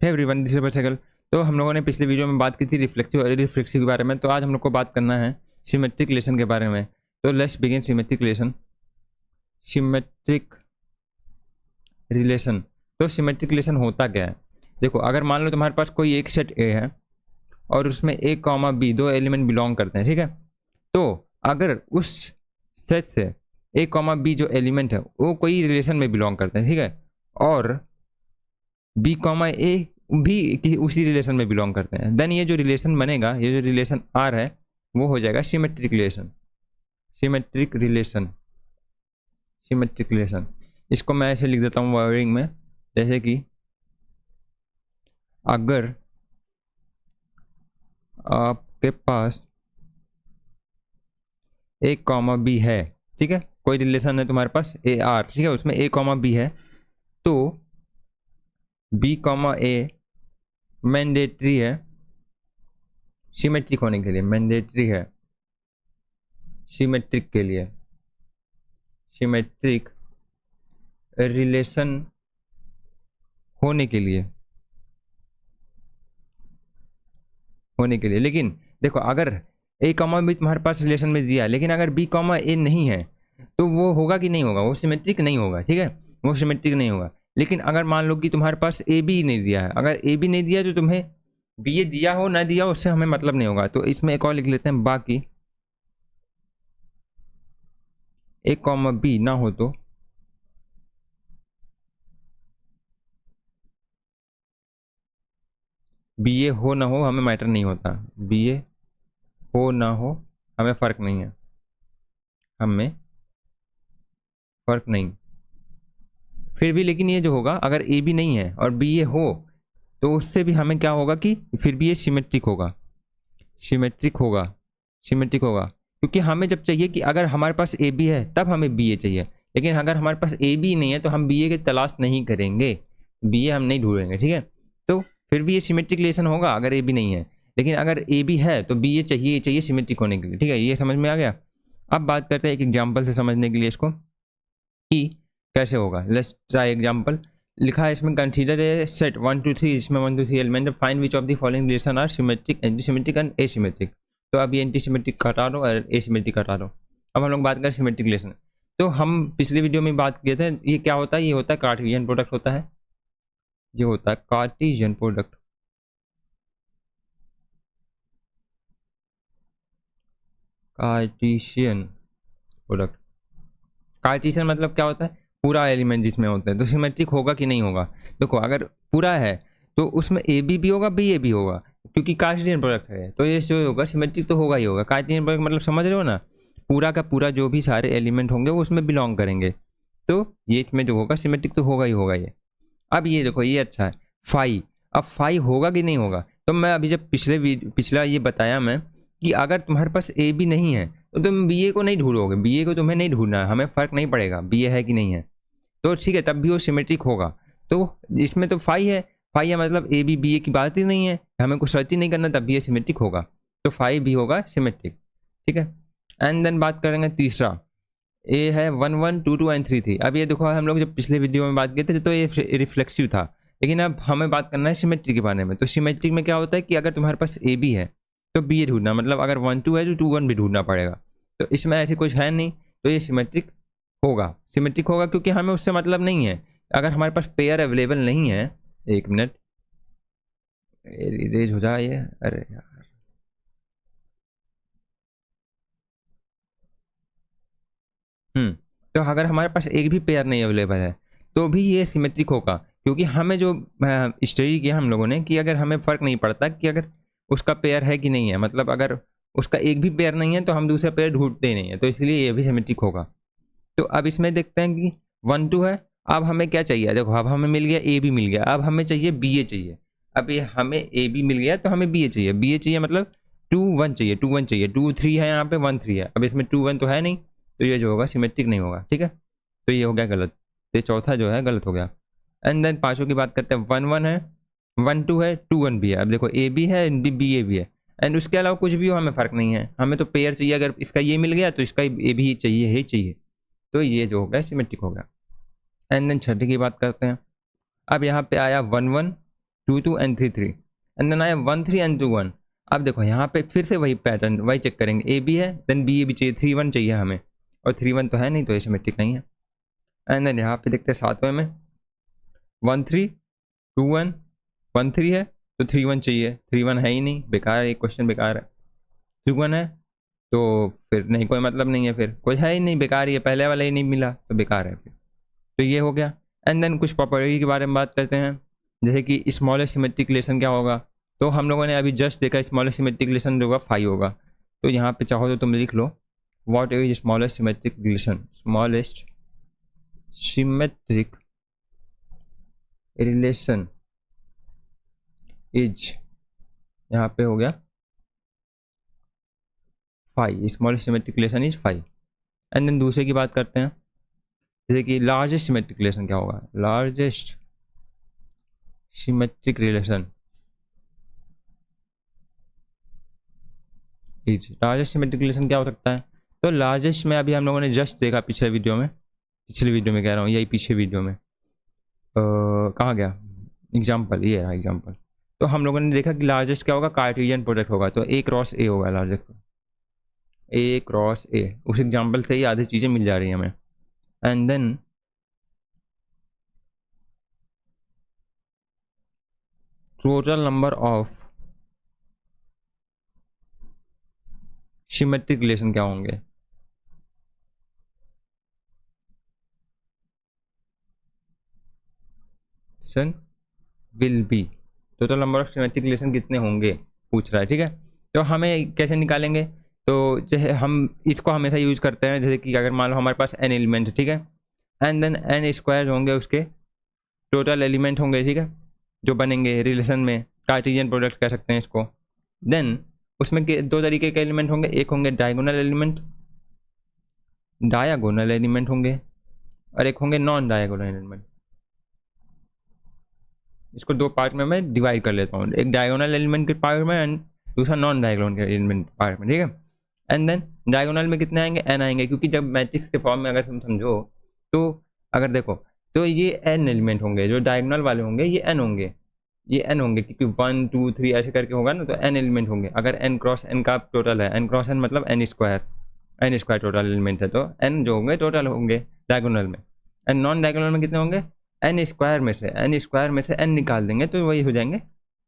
Hey everyone, this is cycle. तो हम लोगों ने पिछले वीडियो में बात की थी रिफ्लेक्सिव और रिफ्लेक्सिव के बारे में। तो आज हम लोग को बात करना है सिमेट्रिक रिलेशन के बारे में। तो let's begin symmetric relation. Symmetric relation, तो सिमेट्रिक रिलेशन होता क्या है? देखो, अगर मान लो तुम्हारे पास कोई एक सेट ए है और उसमें ए कॉमा बी दो एलिमेंट बिलोंग करते हैं, ठीक है। तो अगर उस सेट से ए कॉमा बी जो एलिमेंट है वो कोई रिलेशन में बिलोंग करते हैं, ठीक है, और बी कॉमा ए भी उसी रिलेशन में बिलोंग करते हैं, देन ये जो रिलेशन बनेगा, ये जो रिलेशन आर है, वो हो जाएगा symmetric relation. Symmetric relation, symmetric relation. इसको मैं ऐसे लिख देता हूँ वर्डिंग में, जैसे कि अगर आपके पास ए कॉमा बी है, ठीक है, कोई रिलेशन है तुम्हारे पास ए आर, ठीक है, उसमें ए कॉमा बी है, तो बी कॉमा ए मैंडेटरी है सिमेट्रिक होने के लिए, मैंडेटरी है सिमेट्रिक के लिए, सिमेट्रिक रिलेशन होने के लिए, लेकिन देखो, अगर ए कॉमा बी तुम्हारे पास रिलेशन में दिया है, लेकिन अगर बी कॉमा ए नहीं है, तो वो होगा कि नहीं होगा? वो सिमेट्रिक नहीं होगा, ठीक है, वो सिमेट्रिक नहीं होगा। लेकिन अगर मान लो कि तुम्हारे पास ए बी नहीं दिया है, अगर ए बी नहीं दिया तो तुम्हें बी ए दिया हो ना दिया हो उससे हमें मतलब नहीं होगा। तो इसमें एक और लिख लेते हैं, बाकी ए कॉमा बी ना हो तो बी ए हो ना हो हमें मैटर नहीं होता, बी ए हो ना हो हमें फ़र्क नहीं है, हमें फ़र्क नहीं। फिर भी लेकिन ये जो होगा, अगर ए बी नहीं है और बी ए हो, तो उससे भी हमें क्या होगा कि फिर भी ये सिमेट्रिक होगा, सिमेट्रिक होगा, सिमेट्रिक होगा। क्योंकि हमें जब चाहिए कि अगर हमारे पास ए बी है तब हमें बी ए चाहिए, लेकिन अगर हमारे पास ए बी नहीं है तो हम बी ए की तलाश नहीं करेंगे, बी ए हम नहीं ढूंढेंगे, ठीक है। तो फिर भी ये सिमेट्रिक रिलेशन होगा अगर ए बी नहीं है, लेकिन अगर ए बी है तो बी ए चाहिए चाहिए सिमेट्रिक होने के लिए, ठीक है। ये समझ में आ गया। अब बात करते हैं एक एग्जाम्पल से समझने के लिए इसको कि कैसे होगा। Let's try example. लिखा है इसमें, कंसीडर ए सेट 1 2 3, इसमें 1 2 3 element, find which of the following relation are symmetric, anti symmetric and asymmetric. तो अब ये एंटी सिमेट्रिक हटा दो और एसिमेट्रिक हटा दो। अब हम लोग बात करें सिमेट्रिक रिलेशन। तो हम पिछले वीडियो में बात किए थे, ये क्या होता है? ये होता है कार्टेशियन प्रोडक्ट होता है, ये होता है Cartesian product. Cartesian product, Cartesian मतलब क्या होता है? पूरा एलिमेंट जिसमें होता है। तो सिमेट्रिक होगा कि नहीं होगा? देखो, अगर पूरा है तो उसमें ए बी भी होगा, बी ए भी होगा, क्योंकि कार्टेशियन प्रोडक्ट है, तो ये जो होगा सिमेट्रिक तो होगा ही होगा। कार्टेशियन प्रोडक्ट मतलब समझ रहे हो ना, पूरा का पूरा जो भी सारे एलिमेंट होंगे वो उसमें बिलोंग करेंगे, तो ये इसमें जो होगा सिमेट्रिक तो होगा ही होगा ये। अब ये देखो, ये अच्छा है फाई। अब फाई होगा कि नहीं होगा? तो मैं अभी जब पिछला ये बताया मैं कि अगर तुम्हारे पास ए बी नहीं है तो तुम बी ए को नहीं ढूंढोगे, बी ए को तुम्हें नहीं ढूंढना है, हमें फ़र्क नहीं पड़ेगा बी ए है कि नहीं है, तो ठीक है, तब भी वो सिमेट्रिक होगा। तो इसमें तो फाई है, फाई है मतलब ए बी की बात ही नहीं है, हमें कुछ सर्च ही नहीं करना, तब भी ये सिमेट्रिक होगा, तो फाई भी होगा सिमेट्रिक, ठीक है। एंड देन बात करेंगे तीसरा, ए है 1 1 2 2 एंड 3 3। अब ये देखो, हम लोग जब पिछले वीडियो में बात किए थे तो ये रिफ्लेक्सिव था, लेकिन अब हमें बात करना है सिमेट्रिक के बारे में। तो सिमेट्रिक में क्या होता है कि अगर तुम्हारे पास ए बी है तो बी ए ढूंढना, मतलब अगर 1 2 है तो 2 1 भी ढूंढना पड़ेगा। तो इसमें ऐसे कुछ है नहीं, तो ये सिमेट्रिक होगा, सिमेट्रिक होगा, क्योंकि हमें उससे मतलब नहीं है। अगर हमारे पास पेयर अवेलेबल नहीं है, एक मिनट इरेज हो जाए ये, अरे यार, तो अगर हमारे पास एक भी पेयर नहीं अवेलेबल है तो भी ये सिमेट्रिक होगा, क्योंकि हमें जो स्टडी किया हम लोगों ने कि अगर हमें फ़र्क नहीं पड़ता कि अगर उसका पेयर है कि नहीं है, मतलब अगर उसका एक भी पेयर नहीं है तो हम दूसरा पेयर ढूंढते ही नहीं है, तो इसलिए ये भी सिमेट्रिक होगा। तो अब इसमें देखते हैं कि 1 2 है। अब हमें क्या चाहिए? देखो, अब हमें मिल गया ए बी मिल गया, अब हमें चाहिए बी ए चाहिए। अब ये हमें ए बी मिल गया तो हमें बी ए चाहिए, बी ए चाहिए मतलब 2 1 चाहिए, 2 1 चाहिए, 2 3 है यहाँ पे, 1 3 है। अब इसमें 2 1 तो है नहीं, तो ये जो होगा सिमेट्रिक नहीं होगा, ठीक है। तो ये हो गया गलत, तो ये चौथा जो है गलत हो गया। एंड देन पाँचों की बात करते हैं, 1 1 है, 1 2 है, 2 1 भी है। अब देखो, ए बी है, बी ए भी है, एंड उसके अलावा कुछ भी हो हमें फ़र्क नहीं है, हमें तो पेयर चाहिए। अगर इसका ये मिल गया तो इसका ए भी चाहिए ही चाहिए, तो ये जो होगा सिमेट्रिक होगा। एंड देन छठे की बात करते हैं। अब यहाँ पे आया 1 1, 2 2 and 3 3 and then I have 1 3 and 2 1। अब देखो यहाँ पे फिर से वही पैटर्न वही चेक करेंगे, ए बी है देन बी ए भी चाहिए, 3 1 चाहिए हमें, और 3 1 तो है नहीं, तो एसिमेट्रिक नहीं है। एंड देन यहाँ पे देखते हैं सातवें में 1 3 2 1 1 3 है तो 3 1 चाहिए, 3 1 है ही नहीं, बेकार है, क्वेश्चन बेकार है। 2 1 है तो फिर नहीं, कोई मतलब नहीं है, फिर कोई है ही नहीं, बेकार ही है, पहले वाला ही नहीं मिला तो बेकार है फिर। तो ये हो गया। एंड देन कुछ प्रॉपर्टी के बारे में बात करते हैं, जैसे कि स्मॉलेस्ट सिमेट्रिक रिलेशन क्या होगा। तो हम लोगों ने अभी जस्ट देखा स्मॉलेस्ट सिमेट्रिक रिलेशन जो होगा 5 होगा। तो यहाँ पे चाहो तो तुम लिख लो what is smallest symmetric relation. Smallest symmetric relation is, यहाँ पे हो गया 5, smallest symmetric relation is 5। And then दूसरे की बात करते हैं, जैसे कि लार्जेस्ट सिमेट्रिक रिलेशन क्या होगा। Largest symmetric relation is, largest symmetric relation क्या हो सकता है। तो लार्जेस्ट में अभी हम लोगों ने जस्ट देखा पिछले वीडियो में कह रहा हूँ, यही पीछे वीडियो में कहाँ गया एग्जाम्पल, ये है एग्जाम्पल। तो हम लोगों ने देखा कि लार्जेस्ट क्या होगा, कार्टेशियन प्रोडक्ट होगा, तो ए क्रॉस ए होगा लार्जेस्ट, ए क्रॉस ए। उस एग्जाम्पल से ही आधी चीज़ें मिल जा रही हैं हमें। And then total number of symmetric relation क्या होंगे। सन will be, total number of symmetric relation कितने होंगे पूछ रहा है, ठीक है। तो हमें कैसे निकालेंगे, तो जैसे हम इसको हमेशा यूज करते हैं, जैसे कि अगर मान लो हमारे पास n एलिमेंट है, ठीक है, एंड देन n स्क्वायर होंगे उसके टोटल एलिमेंट होंगे, ठीक है, जो बनेंगे रिलेशन में, कार्टेशियन प्रोडक्ट कह सकते हैं इसको। देन उसमें दो तरीके के एलिमेंट होंगे, एक होंगे डायगोनल एलिमेंट होंगे, और एक होंगे नॉन डायगोनल एलिमेंट। इसको दो पार्ट में मैं डिवाइड कर लेता हूँ, एक डायगोनल एलिमेंट के पार्ट में एंड दूसरा नॉन डायगोनल के एलिमेंट पार्ट में, ठीक है। एंड देन डायगोनल में कितने आएंगे, n आएंगे, क्योंकि जब मैट्रिक्स के फॉर्म में अगर तुम समझो तो अगर देखो तो ये n एलिमेंट होंगे, जो डायगोनल वाले होंगे ये n होंगे, क्योंकि 1 2 3 ऐसे करके होगा ना, तो n एलिमेंट होंगे। अगर n क्रॉस n का टोटल है, n क्रॉस n मतलब n स्क्वायर टोटल एलिमेंट है, तो n जो होंगे टोटल होंगे डायगोनल में। एंड नॉन डायगोनल में कितने होंगे, n स्क्वायर में से n निकाल देंगे तो वही हो जाएंगे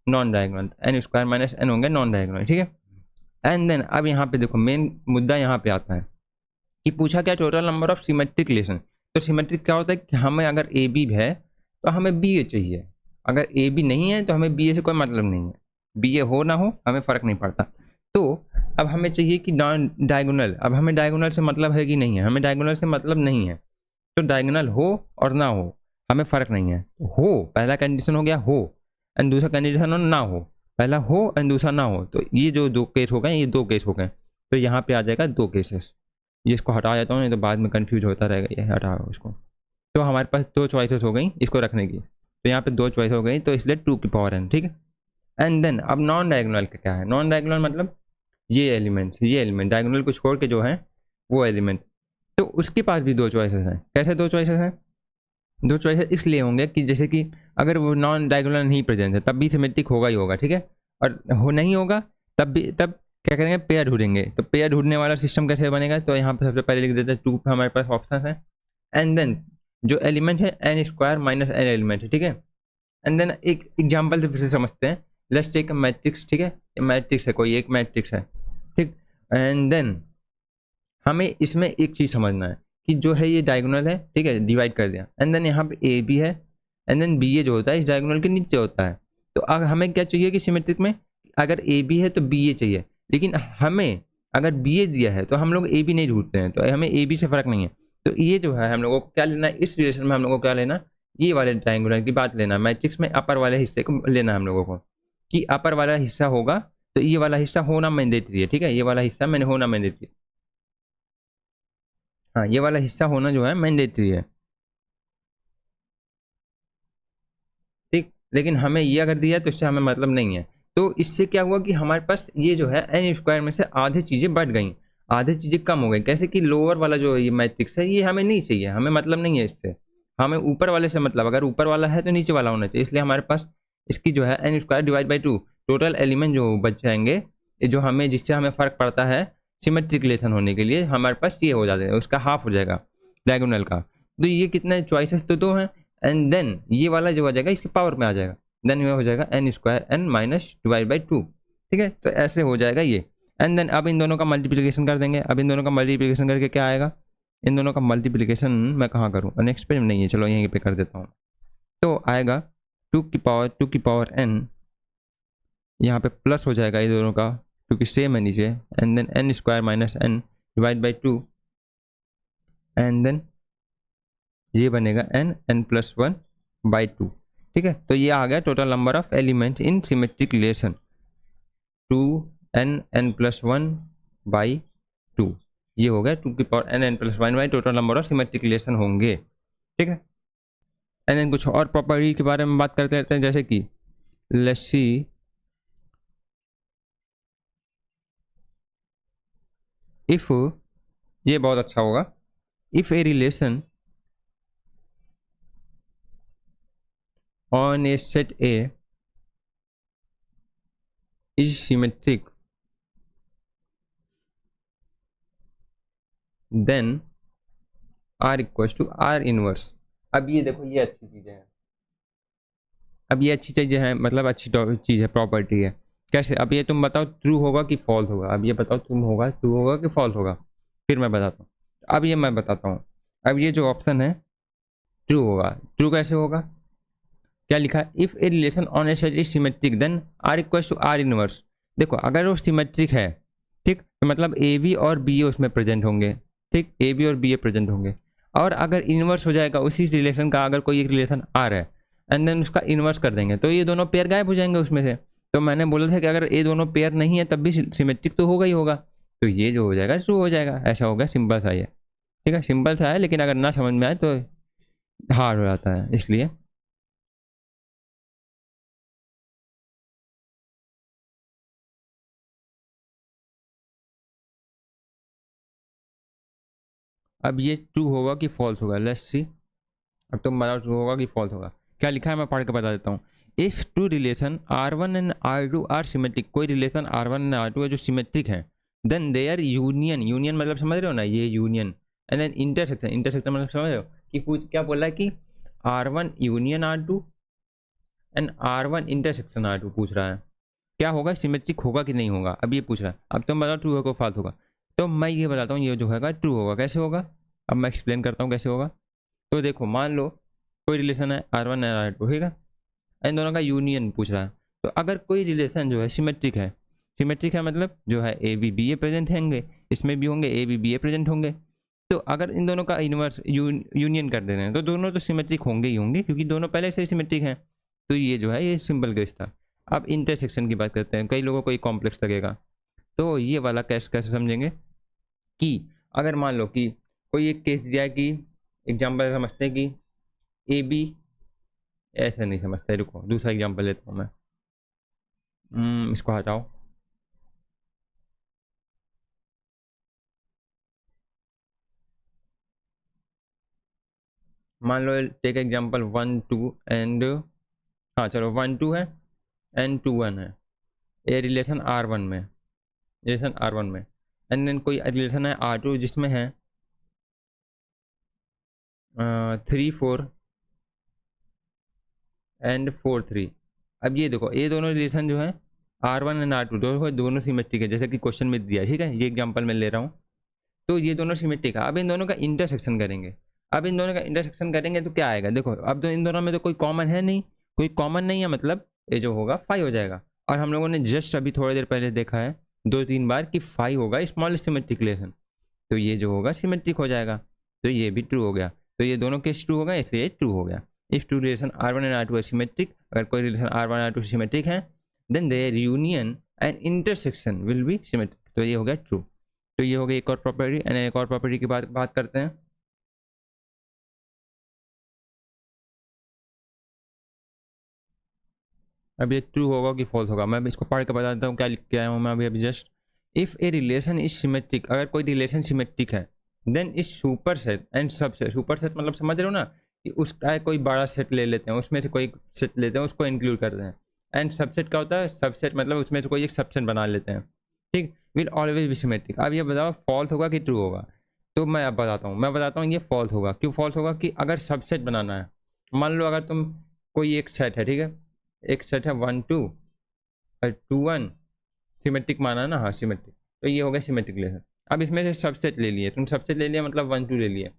non diagonal, n square minus n होंगे नॉन डायगोनल, ठीक है। एंड देन अब यहाँ पे देखो मेन मुद्दा यहाँ पे आता है कि पूछा क्या, total number of symmetric relation. तो सिमेट्रिक क्या होता है कि हमें अगर ए बी है तो हमें बी ए चाहिए, अगर ए बी नहीं है तो हमें बी ए से कोई मतलब नहीं है, बी ए हो ना हो हमें फ़र्क नहीं पड़ता। तो अब हमें चाहिए कि नॉन डायगोनल, अब हमें डायगोनल से मतलब है कि नहीं है, हमें डायगोनल से मतलब नहीं है, तो डायगोनल हो और ना हो हमें फ़र्क नहीं है। हो पहला कंडीशन हो गया हो, एंड दूसरा कंडीशन हो ना हो, पहला हो एंड दूसरा ना हो, तो ये जो दो केस हो गए, ये दो केस हो गए, तो यहाँ पे आ जाएगा दो केसेस। ये इसको हटा जाता हूँ नहीं तो बाद में कंफ्यूज होता रहेगा, ये हटाओ इसको। तो हमारे पास दो चॉइसेस हो गई इसको रखने की, तो यहाँ पे दो चॉइस हो गई, तो इसलिए 2 की पावर n, ठीक है। एंड देन अब नॉन डायगोनल का क्या है, नॉन डायगोनल मतलब ये एलिमेंट डायगोनल को छोड़ के जो है वो एलिमेंट, तो उसके पास भी दो चॉइसेस हैं। कैसे दो चॉइसेस हैं, दो चॉइसेस इसलिए होंगे कि जैसे कि अगर वो नॉन डायगोनल नहीं प्रेजेंट है तब भी सिमेट्रिक होगा ही होगा, ठीक है, और हो नहीं होगा तब क्या करेंगे, पेयर ढूंढेंगे। तो पेयर ढूंढने वाला सिस्टम कैसे बनेगा, तो यहाँ पे सबसे पहले लिख देते हैं 2 पे हमारे पास ऑप्शन है, एंड देन जो एलिमेंट है n square minus n element है, ठीक है। एंड देन एक एग्जाम्पल से फिर से समझते हैं, लेट्स टेक मैट्रिक्स, ठीक है, मैट्रिक्स है, कोई एक मैट्रिक्स है, ठीक। एंड देन हमें इसमें एक चीज़ समझना है कि जो है ये डायगोनल है, ठीक है, डिवाइड कर दिया, एंड देन यहाँ पे ए बी है, एंड देन बी ए जो होता है इस डायगोनल के नीचे होता है। तो अब हमें क्या चाहिए कि सिमेट्रिक में अगर ए बी है तो बी ए चाहिए, लेकिन हमें अगर बी ए दिया है तो हम लोग ए बी नहीं ढूंढते हैं, तो हमें ए बी से फ़र्क नहीं है। तो ये जो है हम लोगों को क्या लेना है, इस रिलेशन में हम लोगों को क्या लेना, ये वाले ट्रायंगुलर की बात लेना, मैट्रिक्स में अपर वाले हिस्से को लेना हम लोगों को, कि अपर वाला हिस्सा होगा तो ये वाला हिस्सा होना मैंडेटरी है, ठीक है, ये वाला हिस्सा मैंने होना मैंडेटरी, हाँ ये वाला हिस्सा होना जो है मैंडेटरी है, ठीक। लेकिन हमें ये अगर दिया तो इससे हमें मतलब नहीं है। तो इससे क्या हुआ कि हमारे पास ये जो है n स्क्वायर में से आधी चीज़ें बढ़ गई, आधी चीज़ें कम हो गई। कैसे कि लोअर वाला जो ये मैट्रिक्स है ये हमें नहीं चाहिए, हमें मतलब नहीं है इससे, हमें ऊपर वाले से मतलब, अगर ऊपर वाला है तो नीचे वाला होना चाहिए, इसलिए हमारे पास इसकी जो है n square divide by 2, total element जो बच जाएंगे, ये जो हमें जिससे हमें फ़र्क पड़ता है सिमेट्रिक रिलेशन होने के लिए, हमारे पास ये हो जाता है, उसका हाफ हो जाएगा डायगोनल का। तो ये कितने चॉइसेस तो दो हैं, एंड देन ये वाला जो हो जाएगा इसके पावर में आ जाएगा, देन ये हो जाएगा n square n minus divide by 2। ठीक है, तो ऐसे हो जाएगा ये। एंड देन अब इन दोनों का मल्टीप्लिकेशन कर देंगे। अब इन दोनों का मल्टीप्लिकेशन करके क्या आएगा, इन दोनों का मल्टीप्लिकेशन मैं कहाँ करूँ, नेक्स्ट पेज में नहीं है, चलो यहीं पे कर देता हूँ। तो आएगा 2 की पावर n, यहाँ पे प्लस हो जाएगा ये दोनों का क्योंकि सेम है नीचे, and then n square minus n divide by 2, and then ये बनेगा n प्लस 1 बाई 2। ठीक है, तो ये आ गया total number of element in symmetric relation 2n plus 1 by 2। ये हो गया 2 की power n plus 1 by total number of symmetric relation होंगे। ठीक है, एंड देन कुछ और प्रॉपर्टी के बारे में बात करते रहते हैं, जैसे कि लेट्स सी इफ, ये बहुत अच्छा होगा, if a relation on a set A is symmetric, then R equals to R inverse। अब ये देखो, ये अच्छी चीज़ें हैं, अब ये अच्छी चीज़ें हैं, मतलब अच्छी चीज़ है, प्रॉपर्टी है। कैसे, अब ये तुम बताओ ट्रू होगा कि फॉल्स होगा, अब ये बताओ तुम होगा ट्रू होगा कि फॉल्स होगा, फिर मैं बताता हूँ। अब ये मैं बताता हूँ, अब ये जो ऑप्शन है ट्रू होगा। ट्रू कैसे होगा, क्या लिखा है, if a relation on a set is symmetric then R equals to R inverse. देखो अगर वो सिमेट्रिक है, ठीक, तो मतलब ए बी और बी ए उसमें प्रेजेंट होंगे, ठीक, ए बी और बी ए प्रेजेंट होंगे। और अगर इनवर्स हो जाएगा उसी रिलेशन का, अगर कोई एक रिलेशन आर है एंड देन उसका इनवर्स कर देंगे तो ये दोनों पेयर गायब हो जाएंगे उसमें से। तो मैंने बोला था कि अगर ये दोनों पेयर नहीं है तब भी सिमेट्रिक तो होगा ही होगा, तो ये जो हो जाएगा ट्रू हो जाएगा। ऐसा हो गया, सिंपल सा ये। ठीक है, सिंपल सा है, लेकिन अगर ना समझ में आए तो हार्ड हो जाता है, इसलिए। अब ये ट्रू होगा कि फॉल्स होगा, लेट्स सी। अब तुम बताओ ट्रू होगा कि फॉल्स होगा। क्या लिखा है मैं पढ़ के बता देता हूँ। If two relation R1 and R2 are symmetric, कोई रिलेशन R1 एंड R2 है जो सिमेट्रिक है, देन देयर यूनियन, यूनियन मतलब समझ रहे हो ना, ये union, and then intersection, intersection मतलब समझ रहे हो कि पूछ क्या बोला है कि R1 union R2 and R1 intersection R2 पूछ रहा है, क्या होगा, सिमेट्रिक होगा कि नहीं होगा, अब ये पूछ रहा है। अब तुम बताओ ट्रू होगा फॉल्स होगा। तो मैं ये बताता हूँ, ये जो होगा ट्रू होगा। कैसे होगा, अब मैं एक्सप्लेन करता हूँ कैसे होगा। तो देखो मान लो कोई रिलेशन है R1 और R2, ठीक है, इन दोनों का यूनियन पूछ रहा है। तो अगर कोई रिलेशन जो है सिमेट्रिक है, सिमेट्रिक है मतलब जो है A B B A present होंगे, इसमें भी होंगे A B B A present होंगे। तो अगर इन दोनों का इनवर्स यूनियन कर दे रहे हैं तो दोनों तो सिमेट्रिक होंगे ही होंगे, क्योंकि दोनों पहले से सिमेट्रिक हैं। तो ये जो है ये सिंपल केस था। अब इंटरसेक्शन की बात करते हैं, कई लोगों को ये कॉम्प्लेक्स लगेगा। तो ये वाला केस कैसे समझेंगे कि अगर मान लो कि कोई एक केस दिया है कि एग्जाम्पल समझते हैं कि ए बी, ऐसे नहीं समझते, रुको दूसरा एग्जाम्पल लेता हूँ मैं। इसको हटाओ। मान लो टेक एग्जाम्पल 1 2 एंड, हाँ चलो 1 2 है एंड 2 1 है, ए रिलेशन R1 में, रिलेशन R1 में, एंड देन कोई रिलेशन है R2 जिसमें है 3 4 एंड 4 3। अब ये देखो ये दोनों रिलेशन जो है R1 एंड R2 दोनों सिमेट्रिक है, जैसे कि क्वेश्चन में दिया है, ठीक है, ये एग्जाम्पल मैं ले रहा हूँ। तो ये दोनों सिमेट्रिक है। अब इन दोनों का इंटरसेक्शन करेंगे, अब इन दोनों का इंटरसेक्शन करेंगे तो क्या आएगा, देखो अब तो इन दोनों में तो कोई कॉमन है नहीं, कोई कॉमन नहीं है, मतलब ये जो होगा 5 हो जाएगा। और हम लोगों ने जस्ट अभी थोड़ी देर पहले देखा है 2-3 बार कि 5 होगा स्मॉल सिमेट्रिक रिलेशन, तो ये जो होगा सिमेट्रिक हो जाएगा। तो ये भी ट्रू हो गया, तो ये दोनों केस ट्रू हो गया, इसलिए ट्रू हो गया। If two relation R1 and R2 है सिमेट्रिक, अगर कोई रिलेशन R1 R2 सिमेट्रिक है then their union and intersection will be symmetric, तो ये हो गया ट्रू। तो ये हो गई एक और प्रॉपर्टी। एंड एक और प्रॉपर्टी की बात करते हैं। अब ये ट्रू होगा कि फॉल्स होगा, मैं इसको पढ़ के बता देता हूँ क्या लिख के आया हूँ मैं अभी just. If a relation is symmetric, अगर कोई रिलेशन सिमेट्रिक है then is superset and subset, superset मतलब समझ रहे हो ना कि उसका कोई बड़ा सेट ले लेते हैं, उसमें से कोई सेट लेते हैं, उसको इंक्लूड करते हैं। एंड सबसेट क्या होता है, सबसेट मतलब उसमें से कोई एक सबसेट बना लेते हैं, ठीक। Will always be symmetric. अब ये बताओ फॉल्स होगा कि ट्रू होगा। तो मैं अब बताता हूँ ये फॉल्स होगा। क्यों फॉल्स होगा? कि अगर सबसेट बनाना है, मान लो अगर तुम कोई एक सेट है, ठीक है, एक सेट है 1 2 और 2 1, सिमेट्रिक माना ना, हाँ सिमेट्रिक, तो ये हो गया सिमेट्रिक रिलेशन। अब इसमें से सबसेट ले लिए, तुम सबसेट ले लिया मतलब 1 2 ले लिए।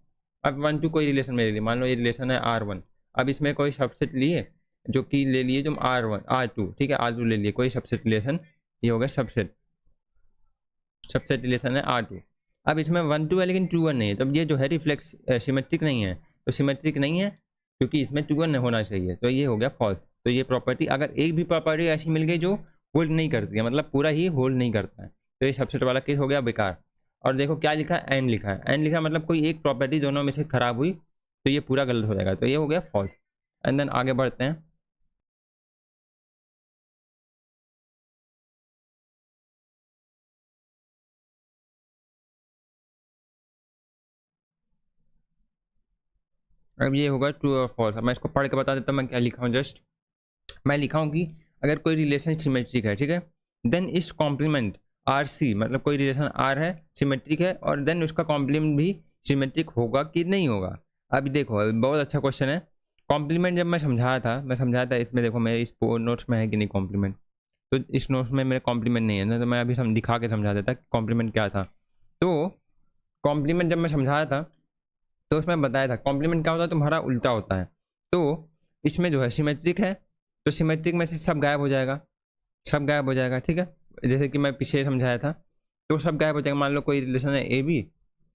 अब 1 2 कोई रिलेशन में ले लिए, मान लो ये रिलेशन है R1। अब इसमें कोई सबसेट लिए जो कि ले लिए तुम R1 R2, ठीक है, R2 ले लिए कोई सबसेट रिलेशन, ये हो गया सबसेट, सबसेट रिलेशन है R2। अब इसमें 1 2 है लेकिन 2 1 नहीं है, तब ये जो है रिफ्लेक्स सिमेट्रिक नहीं है। तो सिमेट्रिक नहीं है क्योंकि इसमें 2 1 होना चाहिए, तो ये हो गया फॉल्स। तो ये प्रॉपर्टी, अगर एक भी प्रॉपर्टी ऐसी मिल गई जो होल्ड नहीं करती है, मतलब पूरा ही होल्ड नहीं करता है, तो ये सबसेट वाला केस हो गया बेकार। और देखो क्या लिखा है, एन लिखा है, एन लिखा है मतलब कोई एक प्रॉपर्टी दोनों में से खराब हुई तो ये पूरा गलत हो जाएगा, तो ये हो गया फॉल्स। एंड देन आगे बढ़ते हैं। अब ये होगा ट्रू और फॉल्स। मैं इसको पढ़ के बता देता हूँ मैं क्या लिखा हूँ। जस्ट मैं लिखा हूँ कि अगर कोई रिलेशन सिमेट्रिक है, ठीक है, देन इस कॉम्प्लीमेंट आर सी, मतलब कोई रिलेशन आर है सिमेट्रिक है, और देन उसका कॉम्प्लीमेंट भी सिमेट्रिक होगा कि नहीं होगा। अभी देखो बहुत अच्छा क्वेश्चन है। कॉम्प्लीमेंट जब मैं समझाया था इसमें, देखो मेरे इस नोट्स में है कि नहीं कॉम्प्लीमेंट, तो इस नोट्स में मेरे कॉम्प्लीमेंट नहीं है ना, तो मैं अभी दिखा के समझा देता कि कॉम्प्लीमेंट क्या था। तो कॉम्प्लीमेंट जब मैं समझाया था तो उसमें बताया था कॉम्प्लीमेंट क्या होता है, तुम्हारा उल्टा होता है। तो इसमें जो है सिमेट्रिक है, तो सिमेट्रिक में से सब गायब हो जाएगा, सब गायब हो जाएगा, ठीक है, जैसे कि मैं पीछे समझाया था, तो सब गायब हो जाएगा। मान लो कोई रिलेशन है ए बी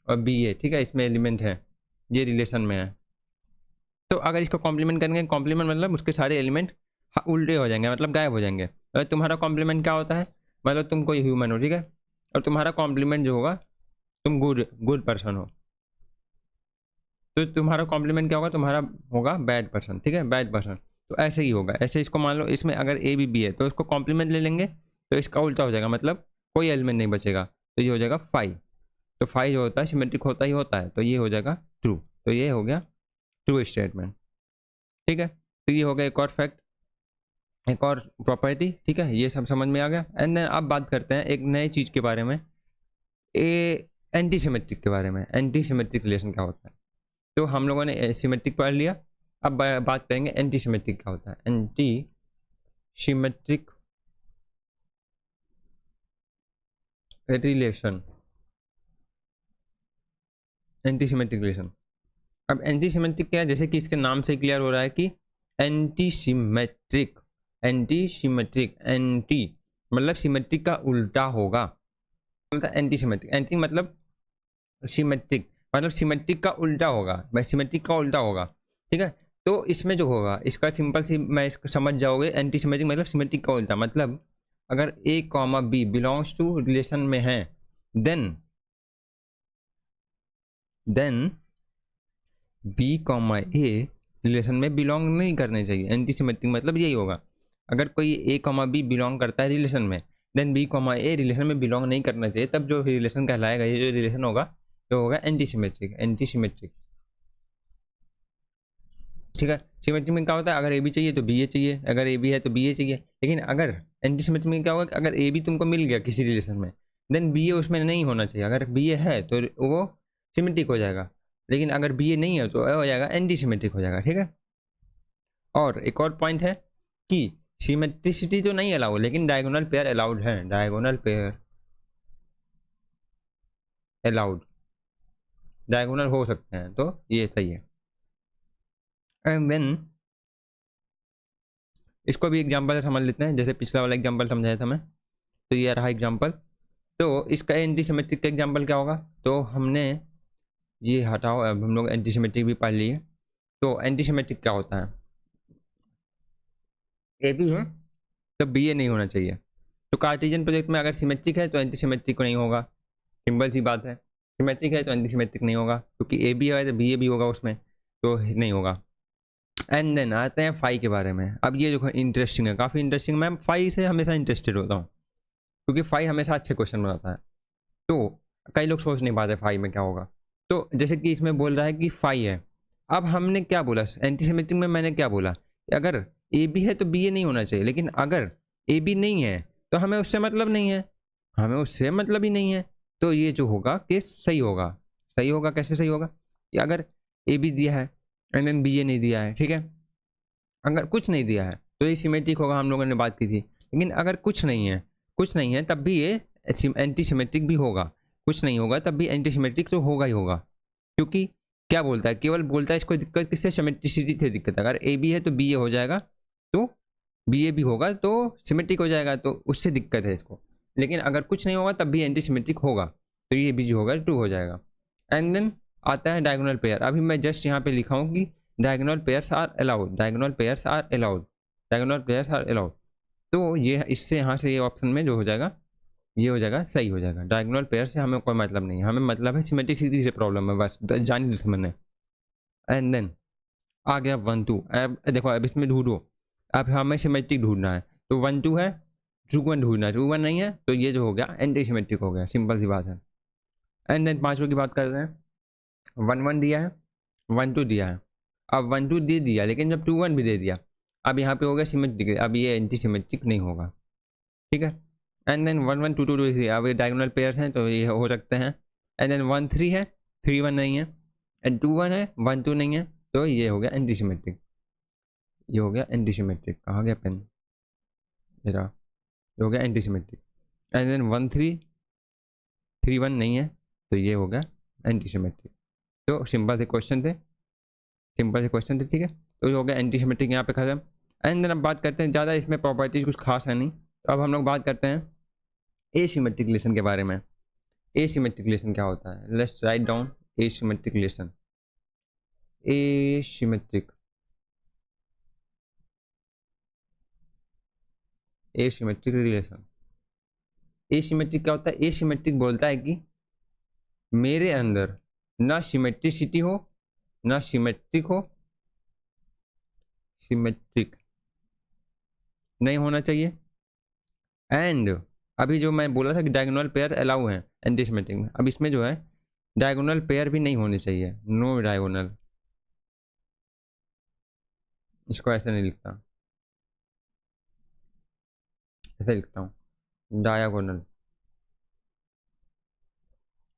और बी ए, ठीक है, इसमें एलिमेंट है, ये रिलेशन में है, तो अगर इसको कॉम्प्लीमेंट करेंगे, कॉम्प्लीमेंट मतलब उसके सारे एलिमेंट उल्टे हो जाएंगे, मतलब गायब हो जाएंगे। अगर तुम्हारा कॉम्प्लीमेंट क्या होता है, मतलब तुम कोई ह्यूमन हो, ठीक है, और तुम्हारा कॉम्प्लीमेंट जो होगा, तुम गुड गुड पर्सन हो, तो तुम्हारा कॉम्प्लीमेंट क्या होगा, तुम्हारा होगा बैड पर्सन, ठीक है, बैड पर्सन। तो ऐसे ही होगा, ऐसे इसको मान लो इसमें अगर ए बी बी है तो इसको कॉम्प्लीमेंट ले लेंगे तो इसका उल्टा हो जाएगा, मतलब कोई एलिमेंट नहीं बचेगा, तो ये हो जाएगा 5। तो 5 जो होता है सिमेट्रिक होता ही होता है, तो ये हो जाएगा ट्रू। तो ये हो गया ट्रू स्टेटमेंट, ठीक है। तो ये हो गया एक और फैक्ट, एक और प्रॉपर्टी, ठीक है, ये सब समझ में आ गया। एंड देन अब बात करते हैं एक नई चीज़ के बारे में, ए एंटी सिमेट्रिक के बारे में। एंटी सिमेट्रिक रिलेशन क्या होता है? तो हम लोगों ने सिमेट्रिक पढ़ लिया, अब बात करेंगे एंटी सिमेट्रिक क्या होता है। Anti symmetric relation, anti symmetric relation. अब एंटी सिमेट्रिक क्या है, जैसे कि इसके नाम से क्लियर हो रहा है कि anti symmetric, anti symmetric, anti मतलब सिमेट्रिक का उल्टा होगा, मतलब एंटी सिमेट्रिक, एंटी मतलब सिमेट्रिक, मतलब सिमेट्रिक का उल्टा होगा, भाई सिमेट्रिक का उल्टा होगा, ठीक है। तो इसमें जो होगा इसका सिंपल सी मैं इसको समझ जाओगे, एंटी सिमेट्रिक मतलब सिमेट्रिक का उल्टा, मतलब अगर A comma B belongs to relation में है, then B comma A relation में बिलोंग नहीं करने चाहिए। एंटी सिमेट्रिक मतलब यही होगा, अगर कोई ए कॉमा बी बिलोंग करता है रिलेशन में, then B comma A relation में बिलोंग नहीं करना चाहिए, तब जो रिलेशन कहलाएगा, ये जो रिलेशन होगा तो होगा एंटी सिमेट्रिक, एंटी सिमेट्रिक, ठीक है। सिमेट्रिक में क्या होता है, अगर ए बी चाहिए तो बी ए चाहिए, अगर ए बी है तो बी ए चाहिए। लेकिन अगर एंटी सिमेट्रिक में क्या होगा कि अगर ए बी तुमको मिल गया किसी रिलेशन में, देन बी ए उसमें नहीं होना चाहिए। अगर बी ए है तो वो सिमेट्रिक हो जाएगा, लेकिन अगर बी ए नहीं है तो हो जाएगा एंटी सिमेट्रिक हो जाएगा, ठीक है। और एक और पॉइंट है कि सिमेट्रिसिटी तो नहीं अलाउ, लेकिन डायगोनल पेयर अलाउड है, डायगोनल पेयर अलाउड, डायगोनल हो सकते हैं, तो ये सही है। एंड देन इसको भी एग्जांपल से समझ लेते हैं, जैसे पिछला वाला एग्जांपल समझाया था मैं, तो ये रहा एग्जांपल। तो इसका एंटी सिमेट्रिक का एग्जांपल क्या होगा, तो हमने ये हटाओ, अब हम लोग एंटी सिमेट्रिक भी पढ़ लिए। तो एंटी सिमेट्रिक क्या होता है, ए बी है तो बी ए नहीं होना चाहिए। तो कार्टेशियन प्रोजेक्ट में अगर सिमेट्रिक है तो एंटी सिमेट्रिक नहीं होगा, सिंपल सी बात है। सिमेट्रिक है तो एंटी सिमेट्रिक नहीं होगा, क्योंकि ए बी है तो बी ए भी होगा उसमें, तो नहीं होगा। एंड देन आते हैं फाई के बारे में। अब ये जो इंटरेस्टिंग है, काफ़ी इंटरेस्टिंग, मैं फाई से हमेशा इंटरेस्टेड होता हूँ, क्योंकि फाई हमेशा अच्छे क्वेश्चन बनाता है। तो कई लोग सोच नहीं पाते फाई में क्या होगा। तो जैसे कि इसमें बोल रहा है कि फाई है, अब हमने क्या बोला एंटी सिमेट्रिक में, मैंने क्या बोला कि अगर ए बी है तो बी ए नहीं होना चाहिए, लेकिन अगर ए बी नहीं है तो हमें उससे मतलब नहीं है, हमें उससे मतलब ही नहीं है। तो ये जो होगा केस सही होगा। सही होगा कैसे सही होगा कि अगर ए बी दिया है एंड देन बी ए नहीं दिया है, ठीक है, अगर कुछ नहीं दिया है तो ये सिमेट्रिक होगा, हम लोगों ने बात की थी। लेकिन अगर कुछ नहीं है, कुछ नहीं है तब भी ये एंटी सिमेट्रिक भी होगा, कुछ नहीं होगा तब भी एंटी सिमेट्रिक तो होगा ही होगा। क्योंकि क्या बोलता है, केवल बोलता है इसको दिक्कत किससे, सिमेट्रिसिटी से दिक्कत है। अगर ए बी है तो बी ए हो जाएगा, तो बी ए भी होगा तो सिमेट्रिक हो जाएगा, तो उससे दिक्कत है इसको। लेकिन अगर कुछ नहीं होगा तब भी एंटी सिमेट्रिक होगा, तो ये भी जो होगा ट्रू हो जाएगा। एंड देन आता है डायगोनल पेयर। अभी मैं जस्ट यहाँ पे लिखा हूँ कि diagonal pairs are allowed, diagonal pairs are allowed, diagonal pairs are allowed. तो ये इससे यहाँ से ये ऑप्शन में जो हो जाएगा ये हो जाएगा, सही हो जाएगा। डायगोनल पेयर से हमें कोई मतलब नहीं है, हमें मतलब है सिमेट्रिसिटी से प्रॉब्लम है, बस जान ली मैंने। एंड देन आ गया 1 2। अब देखो अब इसमें ढूंढो, अब हमें सिमेट्रिक ढूंढना है, तो 1 2 है, 2 1 ढूंढना है, 2 1 नहीं है तो ये जो हो गया एंटी सिमेट्रिक हो गया, सिंपल सी बात है। एंड देन पांचों की बात कर रहे हैं, 1 1 दिया है, 1 2 दिया है, अब 1 2 दे दिया, लेकिन जब 2 1 भी दे दिया, अब यहाँ पे हो गया सिमेट्रिक, अब ये एंटी सिमेट्रिक नहीं होगा, ठीक है। एंड देन 1 1 2 2 2 3, अब ये डायगोनल पेयर्स हैं तो ये हो सकते हैं। एंड देन 1 3 है, 3 1 नहीं है, एंड 2 1 है, 1 2 नहीं है, तो ये हो गया एंटी सिमेट्रिक, ये हो गया एंटी सिमेट्रिक। कहाँ गया पेन मेरा, ये हो गया एंटी सिमेट्रिक। एंड देन 1 3 3 1 नहीं है, तो ये हो गया एंटी सिमेट्रिक। तो सिंपल से क्वेश्चन थे, सिंपल से क्वेश्चन थे, ठीक है। तो ये हो गया एंटी सिमेट्रिक यहाँ पे खत्म। एंड देन अब बात करते हैं, ज़्यादा इसमें प्रॉपर्टीज कुछ खास है नहीं, तो अब हम लोग बात करते हैं एसिमेट्रिक रिलेशन के बारे में। एसिमेट्रिक रिलेशन क्या होता है, let's write down asymmetric relation. Asymmetric, asymmetric relation, asymmetric क्या होता है, एसिमेट्रिक बोलता है कि मेरे अंदर ना सिमेट्रिसिटी हो ना सिमेट्रिक हो, सिमेट्रिक नहीं होना चाहिए। एंड अभी जो मैं बोला था कि डायगोनल पेयर अलाउ है एंटी सिमेट्रिक में, अब इसमें जो है डायगोनल पेयर भी नहीं होने चाहिए, नो डायगोनल, इसको ऐसे नहीं लिखता, ऐसे लिखता हूँ डायगोनल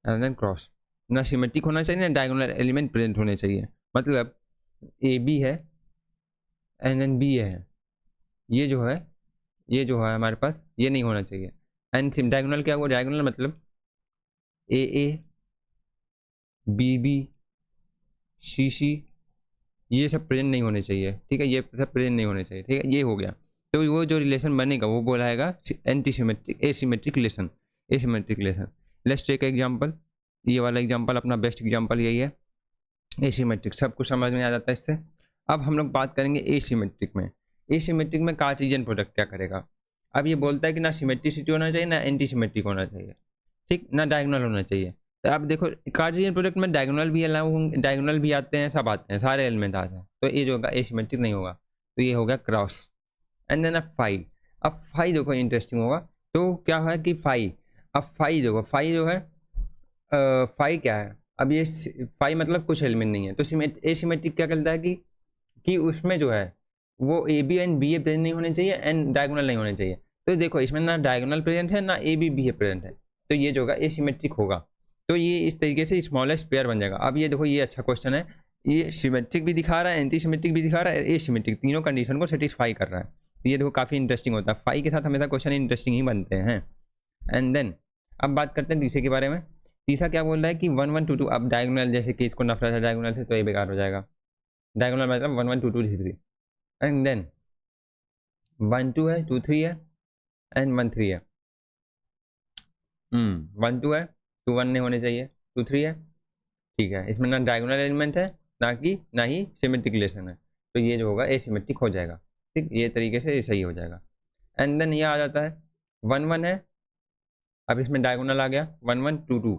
एंड देन क्रॉस। ना सिमेट्रिक होना चाहिए ना डायगोनल एलिमेंट प्रेजेंट होने चाहिए। मतलब ए बी है एंड देन बी है, ये जो है, ये जो है हमारे पास ये नहीं होना चाहिए। एंड डायगोनल क्या हुआ, डायगोनल मतलब ए ए बी बी सी सी, ये सब प्रेजेंट नहीं होने चाहिए, ठीक है, ये सब प्रेजेंट नहीं होने चाहिए, ठीक है, ये हो गया। तो वो जो रिलेशन बनेगा वो बोलाएगा anti symmetric, asymmetric relation, asymmetric relation. Let's take example, ये वाला एग्जांपल अपना बेस्ट एग्जांपल यही है, एसिमेट्रिक, सब कुछ समझ में आ जाता है इससे। अब हम लोग बात करेंगे एसिमेट्रिक में। एसिमेट्रिक में कार्टेशियन प्रोडक्ट क्या करेगा, अब ये बोलता है कि ना सिमेट्रिसिटी होना चाहिए ना एंटी सिमेट्रिक होना चाहिए, ठीक, ना डायगोनल होना चाहिए। तो अब देखो कार्टेशियन प्रोडक्ट में डायगोनल भी अलाउ होंगे, डायगोनल भी आते हैं, सब आते हैं, सारे एलिमेंट आते हैं, तो ये जो होगा एसिमेट्रिक नहीं होगा, तो ये होगा क्रॉस। एंड देन अब फाई देखो इंटरेस्टिंग होगा, तो क्या है कि फाई, अब फाई देखो, फाई जो है फाई क्या है, अब ये फाई मतलब कुछ एलिमेंट नहीं है, तो एसिमेट्रिक क्या करता है कि उसमें जो है वो A B and B A present नहीं होने चाहिए एंड डायगोनल नहीं होने चाहिए। तो देखो इसमें ना डायगोनल प्रेजेंट है ना A B B A present है, तो ये जो होगा एसिमेट्रिक होगा। तो ये इस तरीके से स्मॉलेस्ट पेयर बन जाएगा। अब ये देखो ये अच्छा क्वेश्चन है, ये सिमेट्रिक भी दिखा रहा है, एंटी सिमेट्रिक भी दिखा रहा है, एसिमेट्रिक, तीनों कंडीशन को सेटिस्फाई कर रहा है। तो ये देखो काफ़ी इंटरेस्टिंग होता है, फाई के साथ हमेशा क्वेश्चन इंटरेस्टिंग ही बनते हैं। एंड देन अब बात करते हैं तीसरे के बारे में। तीसरा क्या बोल रहा है कि 1 1 2 2, अब डायगोनल जैसे कि इसको नफरत है डायगोनल से, तो ये बेकार हो जाएगा। डायगोनल मतलब 1 1 2 2 3 3, एंड देन 1 2 है, 2 3 है एंड 1 3 है। 1 2 है, 2 1 नहीं होने चाहिए, 2 3 है, ठीक है, इसमें ना डायगोनल एलिमेंट है ना ही सिमेट्रिक रिलेशन है, तो ये जो होगा एसिमेट्रिक हो जाएगा, ठीक, ये तरीके से ये सही हो जाएगा। एंड देन ये आ जाता है 1 1 है, अब इसमें डायगोनल आ गया 1 1 2 2,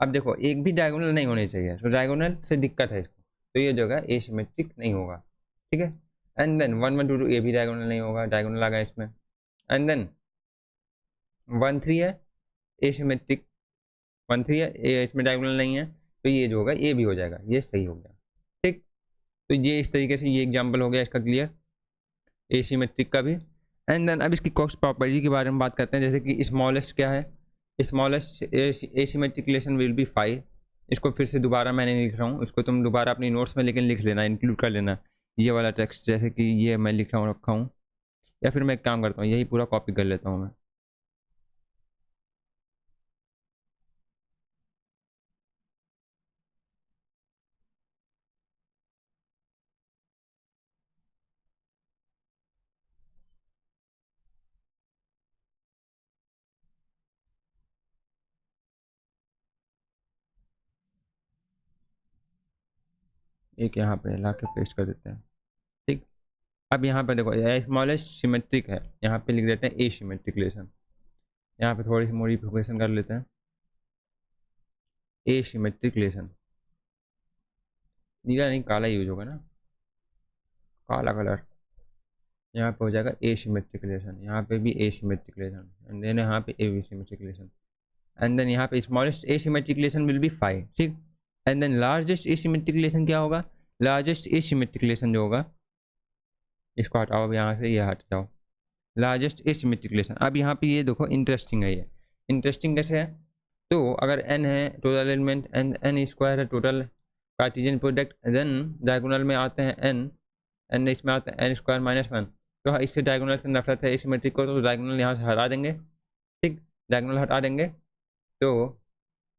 अब देखो एक भी डायगोनल नहीं होने चाहिए, तो डायगोनल से दिक्कत है इसको, तो ये जो है एसिमेट्रिक नहीं होगा, ठीक है। एंड देन 1 1 2 2, ये भी डायगोनल नहीं होगा, डायगोनल आ गया इसमें। एंड देन 1 3 है, एसिमेट्रिक, 1 3 है, इसमें डायगोनल नहीं है, तो ये जो होगा ये भी हो जाएगा, ये सही हो गया, ठीक। तो ये इस तरीके से ये एग्जाम्पल हो गया इसका क्लियर, एसीमेट्रिक का भी। एंड देन अब इसकी कॉस्ट प्रॉपर्टी के बारे में बात करते हैं, जैसे कि स्मॉलेस्ट क्या है, smallest asymmetric relation will be 5। इसको फिर से दोबारा मैंने लिख रहा हूँ, इसको तुम दोबारा अपनी नोट्स में लेकिन लिख लेना, इंक्लूड कर लेना ये वाला टेक्स्ट, जैसे कि ये मैं लिखा हूँ रखा हूँ, या फिर मैं एक काम करता हूँ यही पूरा कॉपी कर लेता हूँ मैं। एक यहाँ पे ला के पेस्ट कर देते हैं, ठीक। अब यहाँ पे देखो स्मॉलेस्ट सिमेट्रिक है, यहाँ पे लिख देते हैं ए सिमेट्रिक रिलेशन, यहाँ पे थोड़ी सी मॉडिफिकेशन कर लेते हैं, ए सिमेट्रिक रिलेशन, नीला नहीं काला यूज होगा ना, काला कलर, यहाँ पे हो जाएगा ए सिमेट्रिक रिलेशन, यहाँ पे भी asymmetric relation, and then यहाँ पे asymmetric relation, and then यहाँ पे smallest asymmetric relation will be 5, ठीक। And then largest asymmetric relation क्या होगा, लार्जेस्ट ए सिमेट्रिक रिलेशन जो होगा, इसको हटाओ अब यहाँ से, ये हट जाओ, लार्जेस्ट एसिमेट्रिक रिलेशन। अब यहाँ पे ये देखो इंटरेस्टिंग है, ये इंटरेस्टिंग कैसे है, तो अगर n है total element and n square है total cartesian product, then diagonal में आते हैं n इसमें आते हैं n स्क्वायर माइनस 1, तो इससे डायगोनल से नफरत है एसिमेट्रिक को, तो डायगोनल यहाँ से हटा देंगे, ठीक, डायगोनल हटा देंगे, तो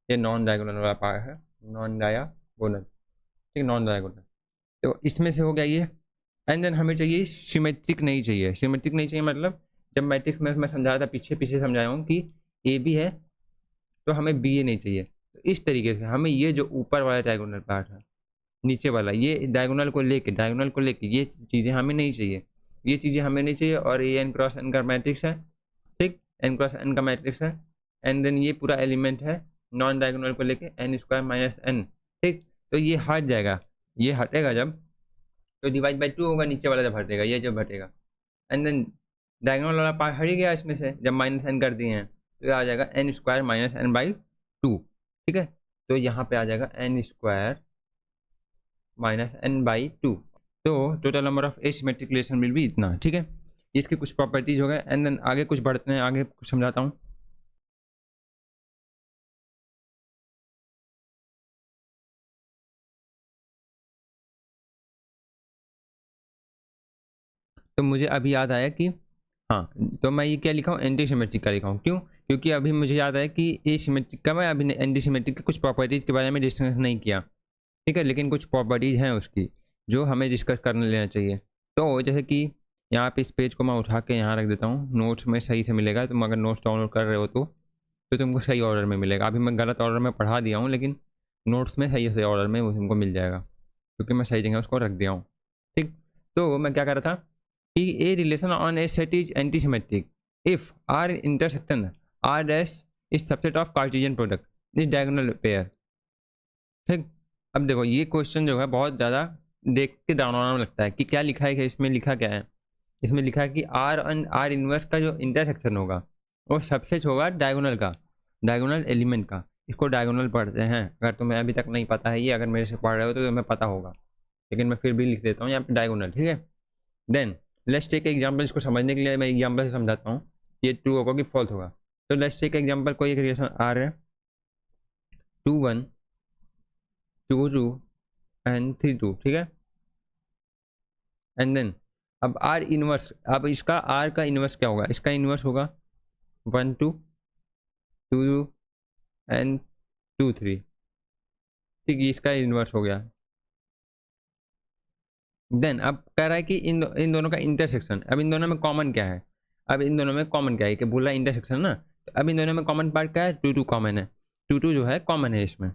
ये नॉन डायगोनल वाला पार्ट है, नॉन डायगोनल, ठीक, नॉन डायगोनल, तो इसमें से हो गया ये। एंड देन हमें चाहिए सिमेट्रिक नहीं चाहिए, सिमेट्रिक नहीं चाहिए मतलब जब मैट्रिक्स में मैं समझाया था पीछे समझाया हूँ कि ए बी है तो हमें बी ए नहीं चाहिए, तो इस तरीके से हमें ये जो ऊपर वाला डायगोनल पार्ट है, नीचे वाला, ये डायगोनल को लेके ये चीज़ें हमें नहीं चाहिए, ये चीज़ें हमें नहीं चाहिए, और ये n क्रॉस n का मैट्रिक्स है, ठीक, n क्रॉस n का मैट्रिक्स है, एंड देन ये पूरा एलिमेंट है नॉन डायगोनल को लेके n स्क्वायर माइनस n, ठीक, तो ये हट जाएगा, ये हटेगा जब, तो डिवाइड बाई 2 होगा नीचे वाला जब हटेगा, ये जब हटेगा, एंड देन डायगोनल वाला पार्ट हट गया इसमें से, जब माइनस एन कर दिए हैं तो ये आ जाएगा n square minus n by 2, ठीक है, तो यहाँ पे आ जाएगा n square minus n by 2, तो total number of asymmetric relation will भी इतना, ठीक है, इसकी कुछ प्रॉपर्टीज हो गए। एंड देन आगे कुछ बढ़ते हैं, आगे कुछ समझाता हूँ। तो मुझे अभी याद आया कि हाँ, तो मैं ये क्या लिखा हूँ, एंटी सिमेट्रिक का लिखा हूँ, क्यों, क्योंकि अभी मुझे याद आया कि ए सिमेट्रिक का मैं अभी एंटी सिमेट्रिक के कुछ प्रॉपर्टीज़ के बारे में डिस्कस नहीं किया, ठीक है, लेकिन कुछ प्रॉपर्टीज़ हैं उसकी जो हमें डिस्कस करने लेना चाहिए। तो जैसे कि यहाँ पे इस पेज को मैं उठा के यहाँ रख देता हूँ, नोट्स में सही से मिलेगा, तुम अगर नोट्स डाउनलोड कर रहे हो तो तुमको सही ऑर्डर में मिलेगा, अभी मैं गलत ऑर्डर में पढ़ा दिया हूँ, लेकिन नोट्स में सही ऑर्डर में वो तुमको मिल जाएगा, क्योंकि मैं सही जगह उसको रख दिया हूँ, ठीक। तो मैं क्या कर रहा था कि a relation on a set is anti symmetric if R intersection R dash is subset of cartesian product is diagonal pair, ठीक। अब देखो ये क्वेश्चन जो है बहुत ज़्यादा देख के डरावना लगता है कि क्या लिखा है, इसमें लिखा क्या है, इसमें लिखा है कि आर एंड आर इनवर्स का जो इंटरसेक्शन होगा वो सबसेट होगा डायगोनल का, डायगोनल एलिमेंट का, इसको डायगोनल पढ़ते हैं, अगर तुम्हें अभी तक नहीं पता है ये, अगर मेरे से पढ़ रहे हो तो तुम्हें पता होगा, लेकिन मैं फिर भी लिख देता हूँ यहाँ पे डायगोनल, ठीक है। देन लेट्स टेक एग्जांपल, इसको समझने के लिए मैं एग्जांपल से समझाता हूँ, ये ट्रू होगा कि फॉल्स होगा। तो लेट्स टेक एग्जांपल, कोई एक रिलेशन आर है 2 1 2 2 एंड 3 2, ठीक है, एंड देन अब आर इनवर्स, अब इसका आर का इनवर्स क्या होगा, इसका इनवर्स होगा 1 2 2 2 एंड 2 3, ठीक, ये इसका इनवर्स हो गया। देन अब कह रहा है कि इन दोनों का इंटरसेक्शन, अब इन दोनों में कॉमन क्या है, अब इन दोनों में कॉमन क्या है, कि बोला इंटरसेक्शन ना, तो अब इन दोनों में कॉमन पार्ट क्या है, 2 2 कॉमन है, 2 2 जो है कॉमन है इसमें।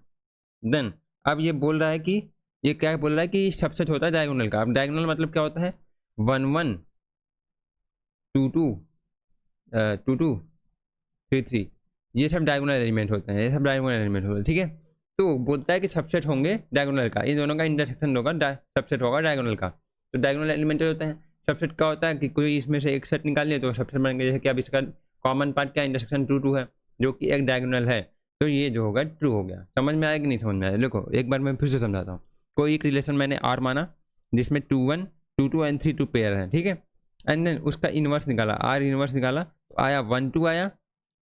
देन अब ये बोल रहा है कि ये क्या बोल रहा है कि सबसेट होता है डायगोनल का, अब डायगोनल मतलब क्या होता है, 1 1 2 2 2 2 3 3, ये सब डायगोनल एलिमेंट होते हैं, ये सब डायगोनल एलिमेंट होते हैं, ठीक है। तो बोलता है कि सबसेट होंगे डायगोनल का, इन दोनों का इंटरसेक्शन होगा, सबसेट होगा डायगोनल का, तो डायगोनल एलिमेंट होते हैं। सबसेट का होता है कि कोई इसमें से एक सेट निकाल लिया तो सबसेट बन गया, जैसे कि अब इसका कॉमन पार्ट क्या इंटरसेक्शन 2 2 है जो कि एक डायगोनल है, तो ये जो होगा ट्रू हो गया। समझ में आया कि नहीं समझ में आया, देखो एक बार मैं फिर से समझाता हूँ। कोई एक रिलेशन मैंने आर माना, जिसमें 2 1 2 2 एंड 3 2 पेयर है, ठीक है। एंड देन उसका इनवर्स निकाला, आर इनवर्स निकाला तो आया 1 2 आया,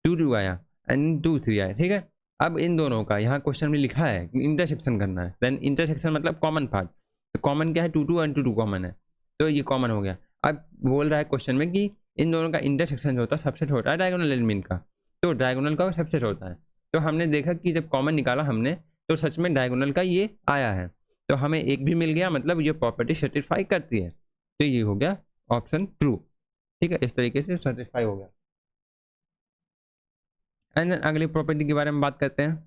2 2 आया एंड 2 3 आया, ठीक है। अब इन दोनों का यहाँ क्वेश्चन में लिखा है कि इंटरसेक्शन करना है। देन इंटरसेक्शन मतलब कॉमन पार्ट, तो कॉमन क्या है 2 2 एंड 2 2 कॉमन है, तो ये कॉमन हो गया। अब बोल रहा है क्वेश्चन में कि इन दोनों का इंटरसेक्शन जो होता है सबसेट होता है डायगोनल एलिमेंट का, तो डायगोनल का सबसेट होता है। तो हमने देखा कि जब कॉमन निकाला हमने तो सच में डायगोनल का ये आया है, तो हमें एक भी मिल गया, मतलब ये प्रॉपर्टी सेटिस्फाई करती है, तो ये हो गया ऑप्शन ट्रू, ठीक है। इस तरीके से सेटिस्फाई हो गया। एंड अगली प्रॉपर्टी के बारे में बात करते हैं।